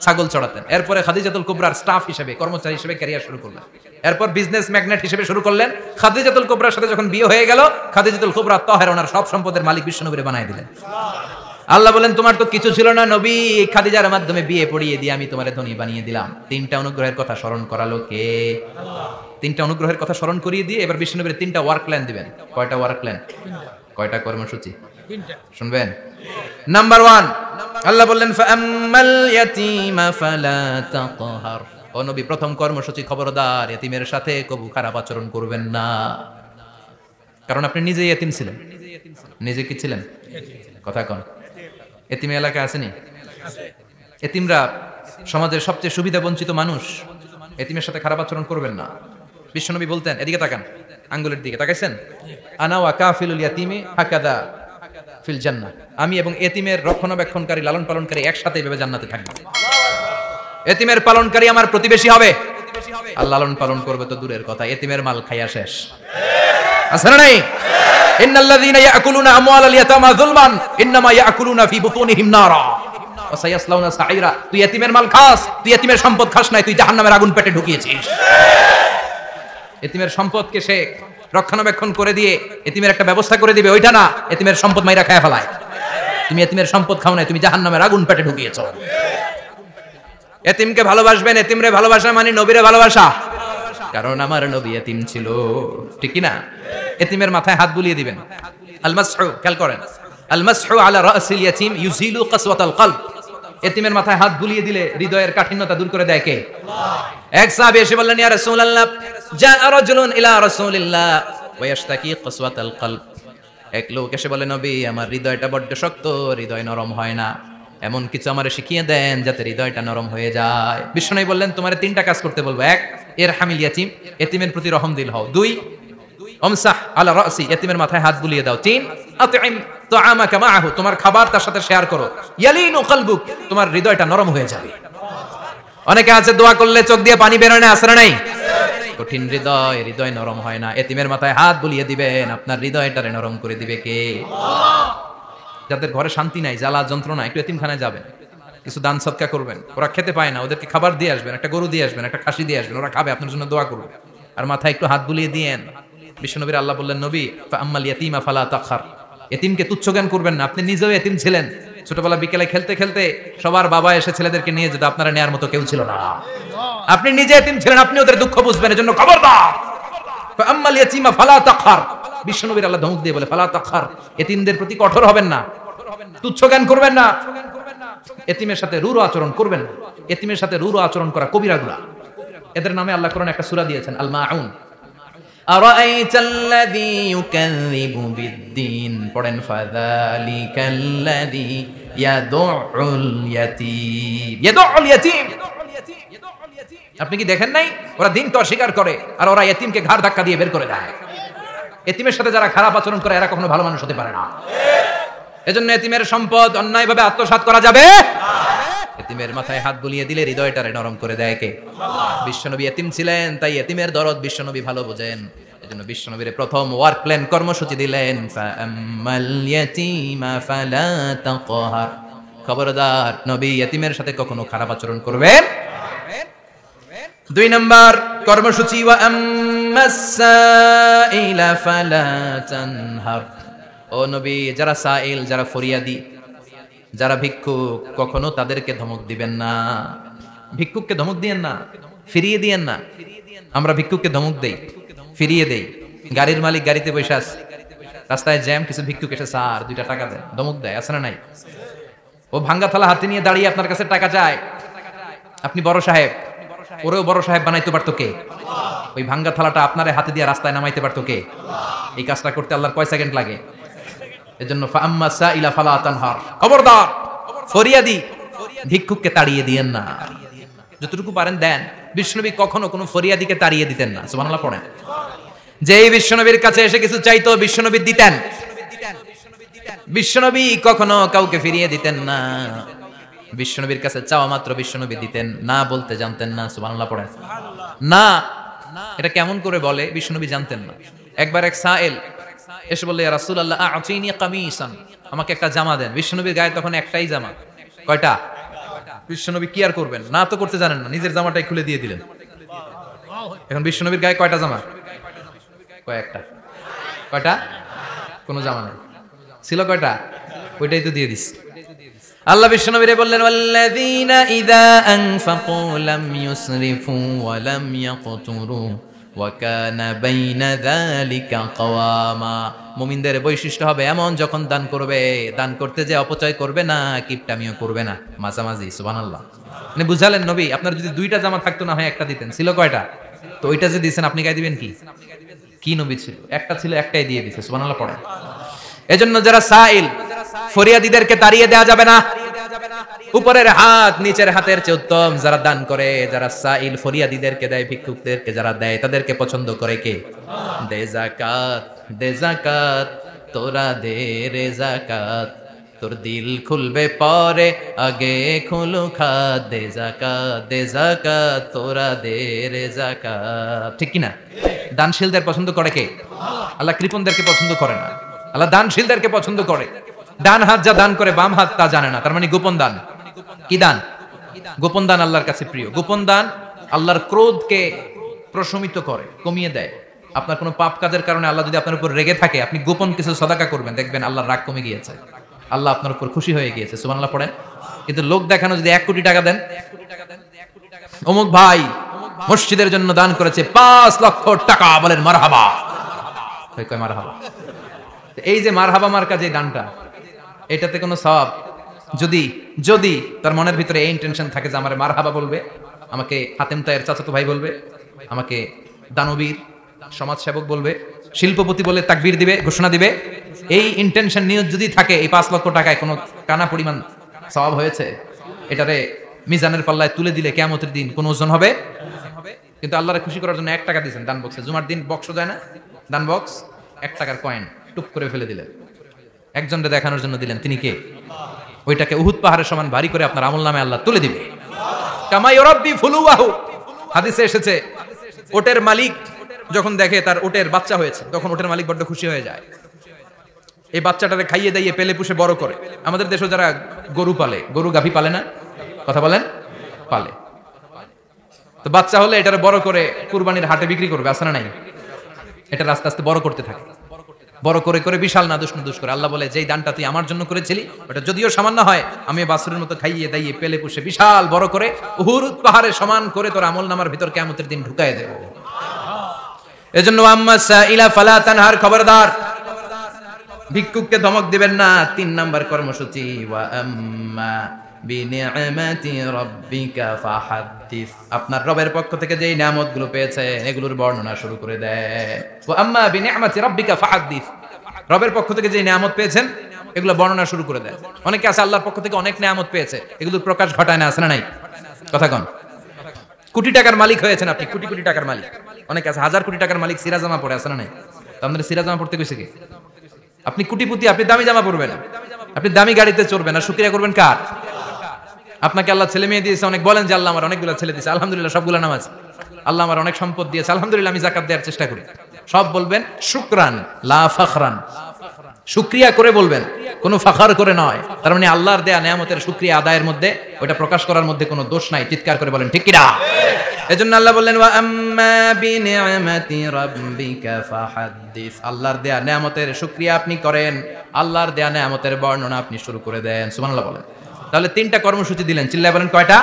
ছাগল চড়াতেন। এরপরে খাদিজাতুল কুবরার স্টাফ হিসেবে, কর্মচারী হিসেবে ক্যারিয়ার শুরু করলেন। এরপর বিজনেস ম্যাগনেট হিসেবে শুরু করলেন। খাদিজাতুল কুবরার সাথে যখন বিয়ে হয়ে গেল, খাদিজাতুল কুবরা তাহেরা ওনার সব সম্পদের মালিক বিশ্বনবীরে বানায় দিলেন। আল্লাহ বলেন তোমার তো কিছু ছিল না নবী, খাদিজার মাধ্যমে বিয়ে পড়িয়ে দিয়ে আমি তোমারে ধনী বানিয়ে দিলাম। 3টা অনুগ্রহের কথা স্মরণ করালো কে? আল্লাহ। 3টা অনুগ্রহের কথা স্মরণ করিয়ে দিয়ে এবার বিশ্বনবীর 3টা ওয়ার্ক প্ল্যান দিবেন। কয়টা ওয়ার্ক প্ল্যান? কয়টা কর্মসূচি? 3টা। শুনবেন? নাম্বার 1, আল্লাহ বললেন ফাআম্মাল ইয়াতীমা ফালা তাকহার, ও নবী প্রথম কর্মসূচি খবরদার এতিমের সাথে কবু খারাপ আচরণ করবেন না, কারণ আপনি নিজেই এতিম ছিলেন। নিজে কি ছিলেন? কথা কোন? এতিম এলাকা আসেনি? এতিমরা সমাজের সবচেয়ে সুবিধা বঞ্চিত মানুষ, এতিমের সাথে খারাপ আচরণ করবেন না। বিশ্বনবী বলতেন, এদিকে তাকান, আঙ্গুলের দিকে তাকাইছেন, আনা ওয়া কাফিলুল ইয়াতীমি হাকাদা ফিল জান্নাহ, আমি এবং এতিমের রক্ষণাবেক্ষণকারী লালন পালনকারী একসাথে এভাবে জান্নাতে থাকবো। এতিমের পালনকারী আমার প্রতিবেশী হবে, আর লালন পালন করবে তো দূরের কথা, এতিমের মাল খাইয়া শেষ। আছে না নাই? ইন্নাল্লাযীনা ইয়াকুলুনা আমওয়ালাল ইয়াতামা যুলমান ইন্নামা ইয়াকুলুনা ফি বুতুনিহিম নারা ওয়া সায়াসলাউনা সাঈরা, তুই এতিমের মাল খাস, তুই এতিমের সম্পদ খাস নাই, তুই জাহান্নামের আগুন পেটে ঢুকিয়েছিস। এতিমের সম্পদকে সে রক্ষণাবেক্ষণ করে দিয়ে এতিমের একটা ব্যবস্থা করে দিবে, ওইটা না, এতিমের সম্পদ মাইরা খায় ফেলায়। তুমি এতিমের সম্পদ খাও নাই, তুমি জাহান্নামের আগুন পেটে ঢুকিয়েছো। এতিমকে ভালোবাসবেন, এতিমরে ভালোবাসা মানে নবীরে ভালোবাসা, কারণ আমার নবী এতিম ছিল, ঠিক কি না? এতিমের মাথায় হাত বুলিয়ে দিবেন। আল মাসহু, খেয়াল করেন, আল মাসহু আলা রাসিল ইয়াতিম ইউজিলু কাসওয়াতাল কলব। এতিমের মাথায় হাত বুলিয়ে দিলে হৃদয়ের কাঠিন্যতা দূর করে দেয় কে? এক সাহাবী এসে বললেন, ইয়া রাসূলুল্লাহ, জাআ রাজুলুন ইলা রাসূলিল্লাহ ওয়া ইয়াশতাকি কাসওয়াতাল কলব। এক লোক এসে বলে, নবী, আমার হৃদয়টা বড্ড শক্ত, হৃদয় নরম হয় না, এমন কিছু আমারে শিখিয়ে দেন যাতে হৃদয়টা নরম হয়ে যায়। বিশ্বনবী বললেন, তোমারে তিনটা কাজ করতে বলবো। এক, ইরহামিল ইয়াতিম, এতিমের প্রতি রহম দিল হও। দুই, আমসাহ আলা রাসি, এতিমের মাথায় হাত বুলিয়ে দাও। তিন, আতইম তাআমাকা মাআহু, তোমার খাবার তার সাথে শেয়ার করো। ইয়ালিনু কলবুক, তোমার হৃদয়টা নরম হয়ে যাবে। অনেকে আছে দোয়া করলে চোখ দিয়ে পানি বের হয় না, আসরে নাই? কঠিন হৃদয়, হৃদয় নরম হয় না, এতিমের মাথায় হাত বুলিয়ে দিবেন, আপনার হৃদয়টারে নরম করে দিবে কে? যাদের ঘরে শান্তি নাই, জ্বালা যন্ত্রণা, একটু এতিমখানায় যাবেন, কিছু দান সদকা করবেন। ওরা খেতে পায় না, ওদেরকে খাবার দিয়ে আসবেন, একটা গরু দিয়ে আসবেন, একটা খাসি দিয়ে আসবেন, ওরা খাবে, আপনার জন্য দোয়া করবে, আর মাথায় একটু হাত বুলিয়ে দিয়েন। বিশ্বনবীর আল্লাহ বললেন, নবী, ফাআম্মাল ইয়াতীমা ফালা তাখহার, এতিমকে তুচ্ছ জ্ঞান করবেন না। আপনি নিজেও এতিম ছিলেন, ছোটবেলা বিকেলে খেলতে খেলতে সবার বাবা এসে ছেলেদেরকে নিয়ে যেত, আপনারা নেয়ার মতো কেউ ছিল না। আপনি নিজে এতিম ছিলেন, আপনি ওদের দুঃখ বুঝবেন, এজন্য খবরদার, ফাআম্মাল ইয়াতীমা ফালা তাখহার। বিশ্বনবীর আল্লাহ ধমক দিয়ে বলে, ফালা তাখহার, এতিমদের প্রতি কঠোর হবেন না, তুচ্ছ জ্ঞান করবেন না, এতিমের সাথে রূঢ় আচরণ করবেন না। এতিমের সাথে রূঢ় আচরণ করা কবিরা গুনাহ। এদের নামে আল্লাহ কোরআনে একটা সূরা দিয়েছেন, আল মাউন। আরাআইতাল্লাযী ইউকাযযিবু বিদ্দীন, পড়েন, ফাযালিকাল্লাযী ইয়াদউল ইয়াতীম। ইয়াদউল ইয়াতীম, আপনি কি দেখেন নাই? ওরা দিন তো অস্বীকার করে, আর ওরা এতিমকে ঘাড় ধাক্কা দিয়ে বের করে দেয়। এতিমের সাথে যারা খারাপ আচরণ করে, এরা কখনো ভালো মানুষ হতে পারে না। এজন্য এতিমের সম্পদ অন্যায়ভাবে আত্মসাৎ করা যাবে না। এতিমের মাথায় হাত বুলিয়ে দিলে হৃদয়টারে নরম করে দেয় কে? বিশ্বনবী এতিম ছিলেন, তাই এতিমের দরদ বিশ্বনবী ভালো বোঝেন। এজন্য বিশ্বনবীর প্রথম ওয়ার্ক প্ল্যান, কর্মসূচি দিলেন, ফাআম্মাল ইয়াতীমা ফালা তাকহার। খবরদার, নবী এতিমের সাথে কখনো খারাপ আচরণ করবেন। দুই নাম্বার কর্মসূচি, ওয়া আম্মাস সাইলা ফালা তানহার। ও নবী, যারা সাইল, যারা ফরিয়াদি, যারা ভিক্ষুক, কখনো তাদেরকে ধমক দিবেন না। ভিক্ষুককে ধমক দিয়েন না, ফিরিয়ে দিয়েন না। আমরা ভিক্ষুককে ধমক দেই, ফিরিয়ে দেই। গাড়ির মালিক গাড়িতে বসে আছে, রাস্তায় জ্যাম, কিছু ভিক্ষুক এসে স্যার 2টা টাকা দেন, ধমক দেয়, আছে না নাই? ও ভাঙ্গা থালা হাতে নিয়ে দাঁড়িয়ে আপনার কাছে টাকা চায়। আপনি বড় সাহেব, ওরেও বড় সাহেব বানাইতে পারতো কে? ওই ভাঙ্গা থালাটা আপনারে হাতে দিয়ে রাস্তায় নামাইতে পারতো কে? এই কাজটা করতে আল্লাহর কয় সেকেন্ড লাগে? এজন্য ফাআম্মা সাইলা ফালা তানহার, খবরদার, ফরিয়াদি ভিক্ষুককে তাড়িয়ে দিয়েন না, যতটুকু পারেন দেন। বিশ্বনবী কখনো কোনো ফরিয়াদিকে তাড়িয়ে দিতেন না, সুবহানাল্লাহ পড়েন। যেই বিশ্বনবীর কাছে এসে কিছু চাইতো, বিশ্বনবী দিতেন। বিশ্বনবী কখনো কাউকে ফিরিয়ে দিতেন না। বিশ্বনবীর কাছে চাওয়া মাত্র বিশ্বনবী দিতেন, না বলতে জানতেন না, সুবহানাল্লাহ পড়েন। না, এটা কেমন করে বলে বিশ্বনবী জানতেন না। একবার এক সাইল এসে বললে, ইয়া রাসূলুল্লাহ আ'তিনি কামিসান, আমাকে একটা জামা দেন। বিশ্বনবীর গায়ে তখন একটাই জামা। কয়টা? বিশ্বনবী কি আর করবেন, না তো করতে জানেন না, নিজের জামাটাই খুলে দিয়ে দিলেন। এখন বিশ্বনবীর গায়ে কয়টা জামা? কয়েকটা। কয়টা? কোনো জামা নেই। ছিল কয়টা? ওইটাই তো দিয়ে দিস। আল্লাহ বিশ্বনবীরে বললেন, ওয়াল্লাযীনা ইযা আনফাকু লাম ইউসরিফু ওয়া লাম ইয়াকতুরু ওয়া কানা বাইনা যালিকা কওয়ামা। মুমিনদের বৈশিষ্ট্য হবে এমন, যখন দান করবে, দান করতে যে অপচয় করবে না, কিপটামিও করবে না, মাঝামাঝি। সুবহানাল্লাহ। মানে বুঝালেন নবী, আপনার যদি 2টা জামা থাকতো না হয় একটা দিতেন। ছিল কয়টা? তো ওইটা যে দিয়েছেন আপনি গায়ে দিবেন কি? কি নবী ছিল? একটা ছিল, একটাই দিয়ে দিয়েছে। সুবহানাল্লাহ পড়েন। এজন্য যারা সাইল, ফরিয়াদিদেরকে তাড়িয়ে দেওয়া যাবে না। উপরের হাত নিচের হাতের চেয়ে উত্তম যারা দান করে, যারা সাইল ফরিয়াদিদেরকে দেয়, ভিক্ষুকদেরকে যারা দেয়, তাদেরকে পছন্দ করে কে? দে যাকাত, দে যাকাত, তোরা দে রে যাকাত, তোর দিল খুলবে পরে, আগে খুলু খাত। দে যাকাত, দে যাকাত, তোরা দে রে যাকাত। ঠিক কি না? দানশীলদের পছন্দ করে কে? আল্লাহ কৃপণদেরকে পছন্দ করে না, আল্লাহ দানশীলদেরকে পছন্দ করে। ডান হাত যা দান করে, বাম হাত তা জানে না, তার মানে গোপন দান। কি দান? গোপন দান আল্লাহর কাছে প্রিয়। গোপন দান আল্লাহর ক্রোধকে প্রশমিত করে, কমিয়ে দেয়। আপনার কোনো পাপ কাজের কারণে আল্লাহ যদি আপনার উপর রেগে থাকে, আপনি গোপন কিছু সদাকা করবেন, দেখবেন আল্লাহর রাগ কমে গিয়েছে, আল্লাহ আপনার উপর খুশি হয়ে গিয়েছে। সুবহানাল্লাহ পড়েন। কিন্তু লোক দেখানো যদি 1 কোটি টাকা দেন, অমুক ভাই মসজিদের জন্য দান করেছে 5 লক্ষ টাকা, বলেন মারহাবা। কয় মারহাবা। এই যে মারহাবা মার্কা যে দানটা, এটাতে কোনো সওয়াব যদি যদি তার মনের ভিতরে এই ইন্টেনশন থাকে যে আমার মারহাবা বলবে, আমাকে হাতেম তায়ের চাচাতো ভাই বলবে, আমাকে দানবীর সমাজসেবক বলবে, শিল্পপতি বলে তাকবীর দিবে, ঘোষণা দিবে, এই ইন্টেনশন নিয়ে যদি থাকে, এই 5 লক্ষ টাকায় কোনো কানা পরিমাণ সওয়াব হয়েছে, এটারে মিজানের পাল্লায় তুলে দিলে কিয়ামতের দিন কোন ওজন হবে? কিন্তু আল্লাহরে খুশি করার জন্য 1 টাকা দিয়েছেন দান বক্সে। জুমার দিন বক্স যায় না, দান বক্স, 1 টাকার কয়েন টুক করে ফেলে দিলেন, একজনকে দেখানোর জন্য দিলেন। তিনি কে? ওইটাকে উহুদ পাহাড়ের সমান ভারী করে আপনার আমলনামে আল্লাহ তুলে দিবে। কামা ইউরাব্বি ফুলুয়াহু, হাদিসে এসেছে ওটের মালিক যখন দেখে তার ওটের বাচ্চা হয়েছে, তখন ওটের মালিক বড্ড খুশি হয়ে যায়। এই বাচ্চাটারে খাইয়ে দাইয়ে পেলে পুষে বড় করে। আমাদের দেশে যারা গরু পালে, গরু গাভী পালে না, কথা বলেন, পালে, তো বাচ্চা হলে এটারে বড় করে কুরবানির হাটে বিক্রি করবে, আছে না নাই? এটা আস্তে আস্তে বড় করতে থাকে, বড় করে করে বিশাল নাদুস নাদুস করে। আল্লাহ বলে, যেই দানটা তুই আমার জন্য করেছিলি, ওটা যদিও সামান্য হয়, আমি বাছুরের মতো খাইয়ে দাইয়ে পেলে পুষে বিশাল বড় করে উহুদ পাহাড়ের সমান করে তোর আমল নামার ভিতর কিয়ামতের দিন ঢুকায় দেব। এজন্য আম্মা সাইলা ফালা তানহার, খবরদার ভিক্ষুককে ধমক দিবেন না। 3 নাম্বার কর্মসূচি, ওয়া আম্মা বিনিআমাতি রাব্বিকা ফাহাদ্দিস, আপনার রবের পক্ষ থেকে যেই নিয়ামতগুলো পেয়েছে এগুলোর বর্ণনা শুরু করে দেয়। ওয়া আম্মা বিনিআমাতি রাব্বিকা ফাহাদ্দিস, রবের পক্ষ থেকে যেই নিয়ামত পেয়েছেন এগুলো বর্ণনা শুরু করে দেয়। অনেকে আছে আল্লাহর পক্ষ থেকে অনেক নিয়ামত পেয়েছে, এগুলোর প্রকাশ ঘটায় না, আছে না নাই? কথা কন। কোটি টাকার মালিক হয়েছেন আপনি, কোটি কোটি টাকার মালিক। অনেকে আছে 1000 কোটি টাকার মালিক, সিরাজামা পড়ে, আছে না নাই? তো আপনাদের সিরাজামা পড়তে কইছে কি? আপনি কোটিপতি, আপনি দামি জামা পরবেন, আপনি দামি গাড়িতে চড়বেন, আর শুকরিয়া করবেন কার? আপনাকে আল্লাহ ছেলে মেয়ে দিয়েছে, অনেক বলেন যে আল্লাহ আমার অনেকগুলো ছেলে দিয়েছে, আলহামদুলিল্লাহ সবগুলো নামাজ। আল্লাহ আমার অনেক সম্পদ দিয়েছে, আলহামদুলিল্লাহ আমি যাকাত দেওয়ার চেষ্টা করি। সব বলবেন শুকরান লা ফাখরান, শুকরিয়া করে বলবেন, কোনো ফাখার করে নয়। তার মানে আল্লাহর দেয়া নিয়ামতের শুকরিয়া আদায়ের মধ্যে, ওটা প্রকাশ করার মধ্যে কোনো দোষ নাই। চিৎকার করে বলেন ঠিক কি না? এজন্য আল্লাহ বললেন, ওয়া আম্মা বিনিআমাতি রাব্বিকা ফাহাদ্দিস, আল্লাহর দেয়া নিয়ামতের শুকরিয়া আপনি করেন, আল্লাহর দেয়া নিয়ামতের বর্ণনা আপনি শুরু করে দেন। সুবহানাল্লাহ বলেন। তাহলে 3টা কর্মসূচি দিলেন, চিল্লায় বলেন কয়টা?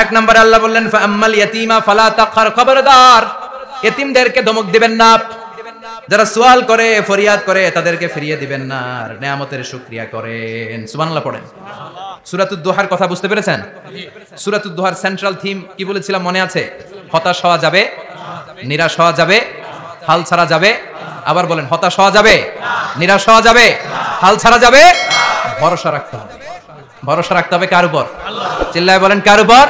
1 নাম্বার আল্লাহ বললেন, ফা আম্মাল ইয়াতীমা ফালা তাকহার, খবরদার এতিমদেরকে ধমক দিবেন না, যারা সওয়াল করে ফরিয়াদ করে তাদেরকে ফিরিয়ে দিবেন না, আর নিয়ামতের শুকরিয়া করেন। সুবহানাল্লাহ পড়েন। সূরাতুদ দুহার কথা বুঝতে পেরেছেন? সূরাতুদ দুহার সেন্ট্রাল থিম কি বলেছিলাম মনে আছে? হতাশ হওয়া যাবে, নিরাশ হওয়া যাবে, হাল ছাড়া যাবে। আবার বলেন, হতাশ হওয়া যাবে, নিরাশ হওয়া যাবে, হাল ছাড়া যাবে, ভরসা রাখতে হবে। ভরসা রাখতে হবে কার উপর? চিল্লায় বলেন কার উপর?